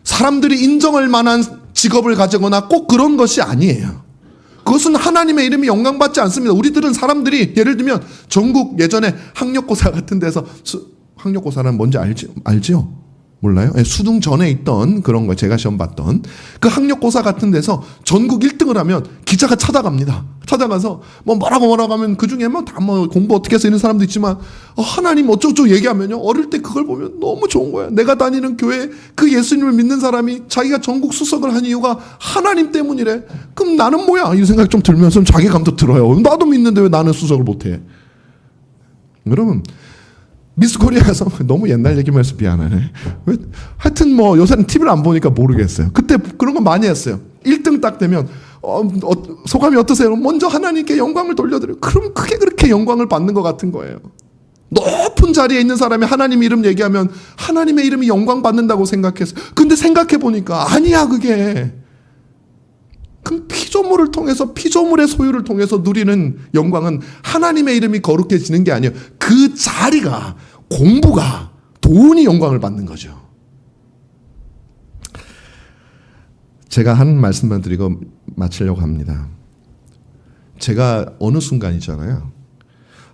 사람들이 인정할 만한 직업을 가지거나 꼭 그런 것이 아니에요. 그것은 하나님의 이름이 영광받지 않습니다. 우리들은 사람들이 예를 들면 전국 예전에 학력고사 같은 데서 학력고사는 뭔지 알지요? 몰라요? 수능 전에 있던 그런 거 제가 시험 봤던 그 학력고사 같은 데서 전국 1등을 하면 기자가 찾아갑니다. 찾아가서 뭐라고 하면 그 중에 다 공부 어떻게 해서 있는 사람도 있지만 하나님 어쩌고 얘기하면요. 어릴 때 그걸 보면 너무 좋은 거야. 내가 다니는 교회 그 예수님을 믿는 사람이 자기가 전국 수석을 한 이유가 하나님 때문이래. 그럼 나는 뭐야? 이 생각이 좀 들면서 자괴감도 들어요. 나도 믿는데 왜 나는 수석을 못해? 여러분 미스 코리아 가서 너무 옛날 얘기만 해서 미안하네. 하여튼 요새는 TV를 안 보니까 모르겠어요. 그때 그런 거 많이 했어요. 1등 딱 되면 소감이 어떠세요? 먼저 하나님께 영광을 돌려드려요. 그럼 그게 그렇게 영광을 받는 것 같은 거예요. 높은 자리에 있는 사람이 하나님 이름 얘기하면 하나님의 이름이 영광 받는다고 생각했어요. 근데 생각해 보니까 아니야 그게. 그 피조물을 통해서 피조물의 소유를 통해서 누리는 영광은 하나님의 이름이 거룩해지는 게 아니에요. 그 자리가 공부가 돈이 영광을 받는 거죠. 제가 한 말씀만 드리고 마치려고 합니다. 제가 어느 순간이잖아요.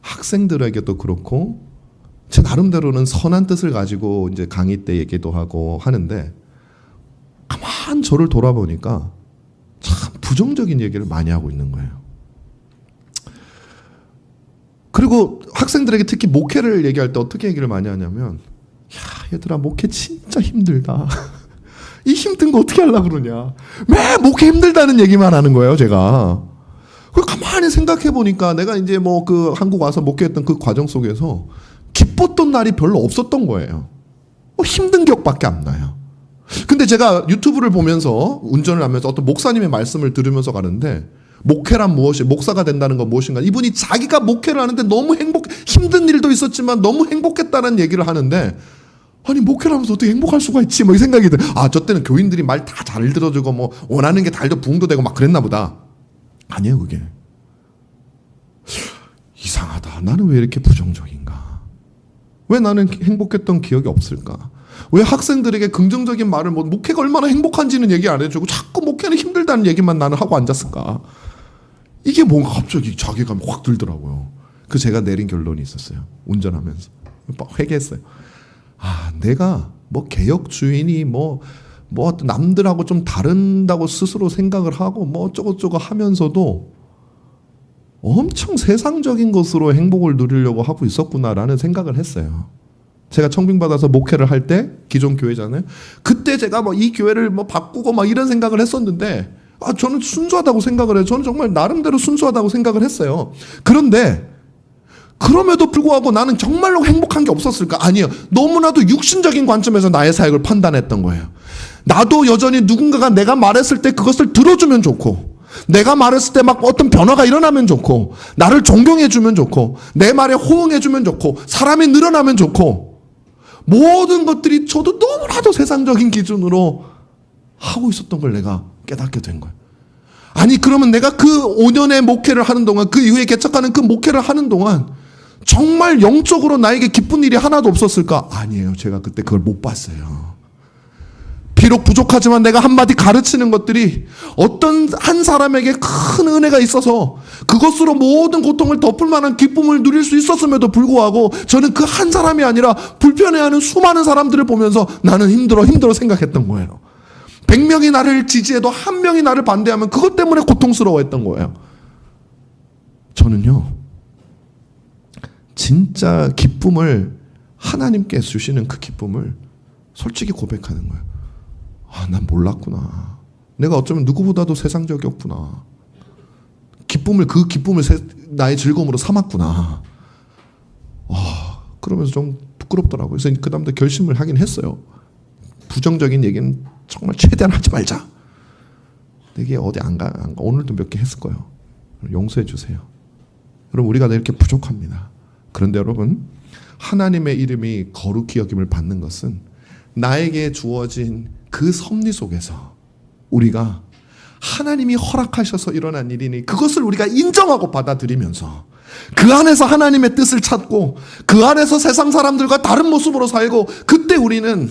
학생들에게도 그렇고 제 나름대로는 선한 뜻을 가지고 이제 강의 때 얘기도 하고 하는데 가만 저를 돌아보니까 참 부정적인 얘기를 많이 하고 있는 거예요. 그리고 학생들에게 특히 목회를 얘기할 때 어떻게 얘기를 많이 하냐면 야 얘들아 목회 진짜 힘들다. 이 힘든 거 어떻게 하려고 그러냐. 매 목회 힘들다는 얘기만 하는 거예요 제가. 가만히 생각해 보니까 내가 이제 그 한국 와서 목회했던 그 과정 속에서 기뻤던 날이 별로 없었던 거예요. 힘든 기억밖에 안 나요. 근데 제가 유튜브를 보면서 운전을 하면서 어떤 목사님의 말씀을 들으면서 가는데 목회란 무엇이 목사가 된다는 건 무엇인가 이분이 자기가 목회를 하는데 너무 힘든 일도 있었지만 너무 행복했다는 얘기를 하는데 아니 목회를 하면서 어떻게 행복할 수가 있지 이 생각이 들어요. 저 때는 교인들이 말 다 잘 들어주고 원하는 게 달도 부응도 되고 막 그랬나 보다. 아니에요 그게. 이상하다. 나는 왜 이렇게 부정적인가? 왜 나는 행복했던 기억이 없을까? 왜 학생들에게 긍정적인 말을 목회가 얼마나 행복한지는 얘기 안 해주고 자꾸 목회는 힘들다는 얘기만 나는 하고 앉았을까? 이게 뭔가 갑자기 자괴감이 확 들더라고요. 제가 내린 결론이 있었어요. 운전하면서 회개했어요. 내가 개혁주의니 남들하고 좀 다른다고 스스로 생각을 하고 어쩌고저쩌고 하면서도 엄청 세상적인 것으로 행복을 누리려고 하고 있었구나라는 생각을 했어요. 제가 청빙받아서 목회를 할 때 기존 교회잖아요. 그때 제가 이 교회를 바꾸고 이런 생각을 했었는데 저는 순수하다고 생각을 해요. 저는 정말 나름대로 순수하다고 생각을 했어요. 그런데 그럼에도 불구하고 나는 정말로 행복한 게 없었을까? 아니에요. 너무나도 육신적인 관점에서 나의 사역을 판단했던 거예요. 나도 여전히 누군가가 내가 말했을 때 그것을 들어주면 좋고 내가 말했을 때 어떤 변화가 일어나면 좋고 나를 존경해주면 좋고 내 말에 호응해주면 좋고 사람이 늘어나면 좋고 모든 것들이 저도 너무나도 세상적인 기준으로 하고 있었던 걸 내가 깨닫게 된 거예요. 아니 그러면 내가 그 5년의 목회를 하는 동안 그 이후에 개척하는 그 목회를 하는 동안 정말 영적으로 나에게 기쁜 일이 하나도 없었을까? 아니에요. 제가 그때 그걸 못 봤어요. 비록 부족하지만 내가 한마디 가르치는 것들이 어떤 한 사람에게 큰 은혜가 있어서 그것으로 모든 고통을 덮을 만한 기쁨을 누릴 수 있었음에도 불구하고 저는 그 한 사람이 아니라 불편해하는 수많은 사람들을 보면서 나는 힘들어 생각했던 거예요. 100명이 나를 지지해도 한 명이 나를 반대하면 그것 때문에 고통스러워했던 거예요. 저는요 진짜 기쁨을 하나님께 주시는 그 기쁨을 솔직히 고백하는 거예요. 난 몰랐구나. 내가 어쩌면 누구보다도 세상적이었구나. 그 기쁨을 나의 즐거움으로 삼았구나. 그러면서 좀 부끄럽더라고요. 그래서 그 다음부터 결심을 하긴 했어요. 부정적인 얘기는 정말 최대한 하지 말자. 이게 어디 안 가. 오늘도 몇 개 했을 거예요. 용서해 주세요. 여러분, 우리가 이렇게 부족합니다. 그런데 여러분, 하나님의 이름이 거룩히 여김을 받는 것은 나에게 주어진 그 섭리 속에서 우리가 하나님이 허락하셔서 일어난 일이니 그것을 우리가 인정하고 받아들이면서 그 안에서 하나님의 뜻을 찾고 그 안에서 세상 사람들과 다른 모습으로 살고, 그때 우리는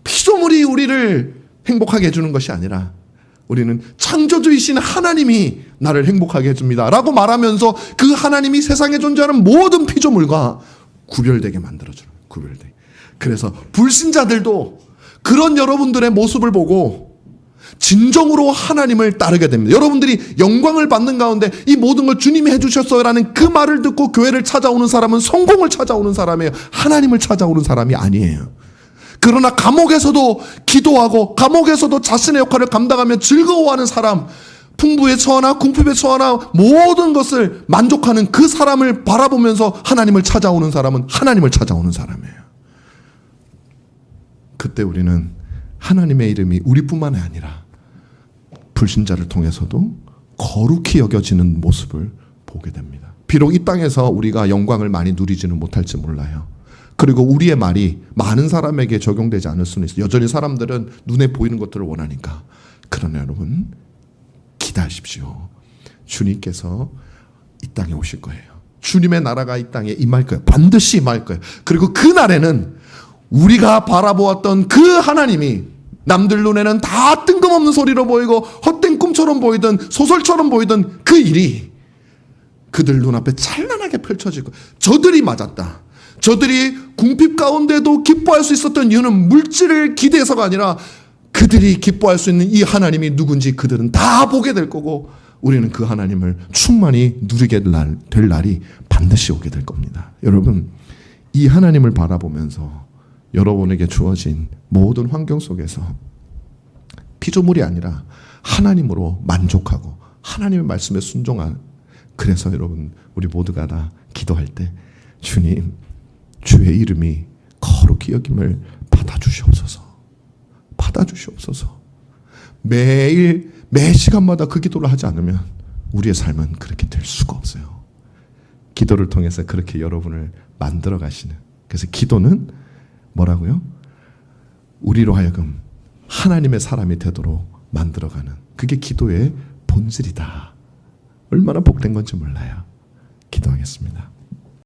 피조물이 우리를 행복하게 해주는 것이 아니라 우리는 창조주이신 하나님이 나를 행복하게 해줍니다 라고 말하면서 그 하나님이 세상에 존재하는 모든 피조물과 구별되게 만들어줘요. 구별되게. 그래서 불신자들도 그런 여러분들의 모습을 보고 진정으로 하나님을 따르게 됩니다. 여러분들이 영광을 받는 가운데 이 모든 걸 주님이 해주셨어요 라는 그 말을 듣고 교회를 찾아오는 사람은 성공을 찾아오는 사람이에요. 하나님을 찾아오는 사람이 아니에요. 그러나 감옥에서도 기도하고 감옥에서도 자신의 역할을 감당하며 즐거워하는 사람, 풍부에 처하나 궁핍에 처하나 모든 것을 만족하는 그 사람을 바라보면서 하나님을 찾아오는 사람은 하나님을 찾아오는 사람이에요. 그때 우리는 하나님의 이름이 우리뿐만 아니라 불신자를 통해서도 거룩히 여겨지는 모습을 보게 됩니다. 비록 이 땅에서 우리가 영광을 많이 누리지는 못할지 몰라요. 그리고 우리의 말이 많은 사람에게 적용되지 않을 수는 있어요. 여전히 사람들은 눈에 보이는 것들을 원하니까. 그러나 여러분, 기다리십시오. 주님께서 이 땅에 오실 거예요. 주님의 나라가 이 땅에 임할 거예요. 반드시 임할 거예요. 그리고 그 날에는 우리가 바라보았던 그 하나님이 남들 눈에는 다 뜬금없는 소리로 보이고 헛된 꿈처럼 보이던 소설처럼 보이던 그 일이 그들 눈앞에 찬란하게 펼쳐지고, 저들이 맞았다. 저들이 궁핍 가운데도 기뻐할 수 있었던 이유는 물질을 기대해서가 아니라 그들이 기뻐할 수 있는 이 하나님이 누군지 그들은 다 보게 될 거고, 우리는 그 하나님을 충만히 누리게 될 날이 반드시 오게 될 겁니다. 여러분, 이 하나님을 바라보면서 여러분에게 주어진 모든 환경 속에서 피조물이 아니라 하나님으로 만족하고 하나님의 말씀에 순종한, 그래서 여러분, 우리 모두가 다 기도할 때 주님, 주의 이름이 거룩히 여김을 받아주시옵소서. 받아주시옵소서. 매일 매 시간마다 그 기도를 하지 않으면 우리의 삶은 그렇게 될 수가 없어요. 기도를 통해서 그렇게 여러분을 만들어 가시는, 그래서 기도는 뭐라고요? 우리로 하여금 하나님의 사람이 되도록 만들어가는, 그게 기도의 본질이다. 얼마나 복된 건지 몰라요. 기도하겠습니다.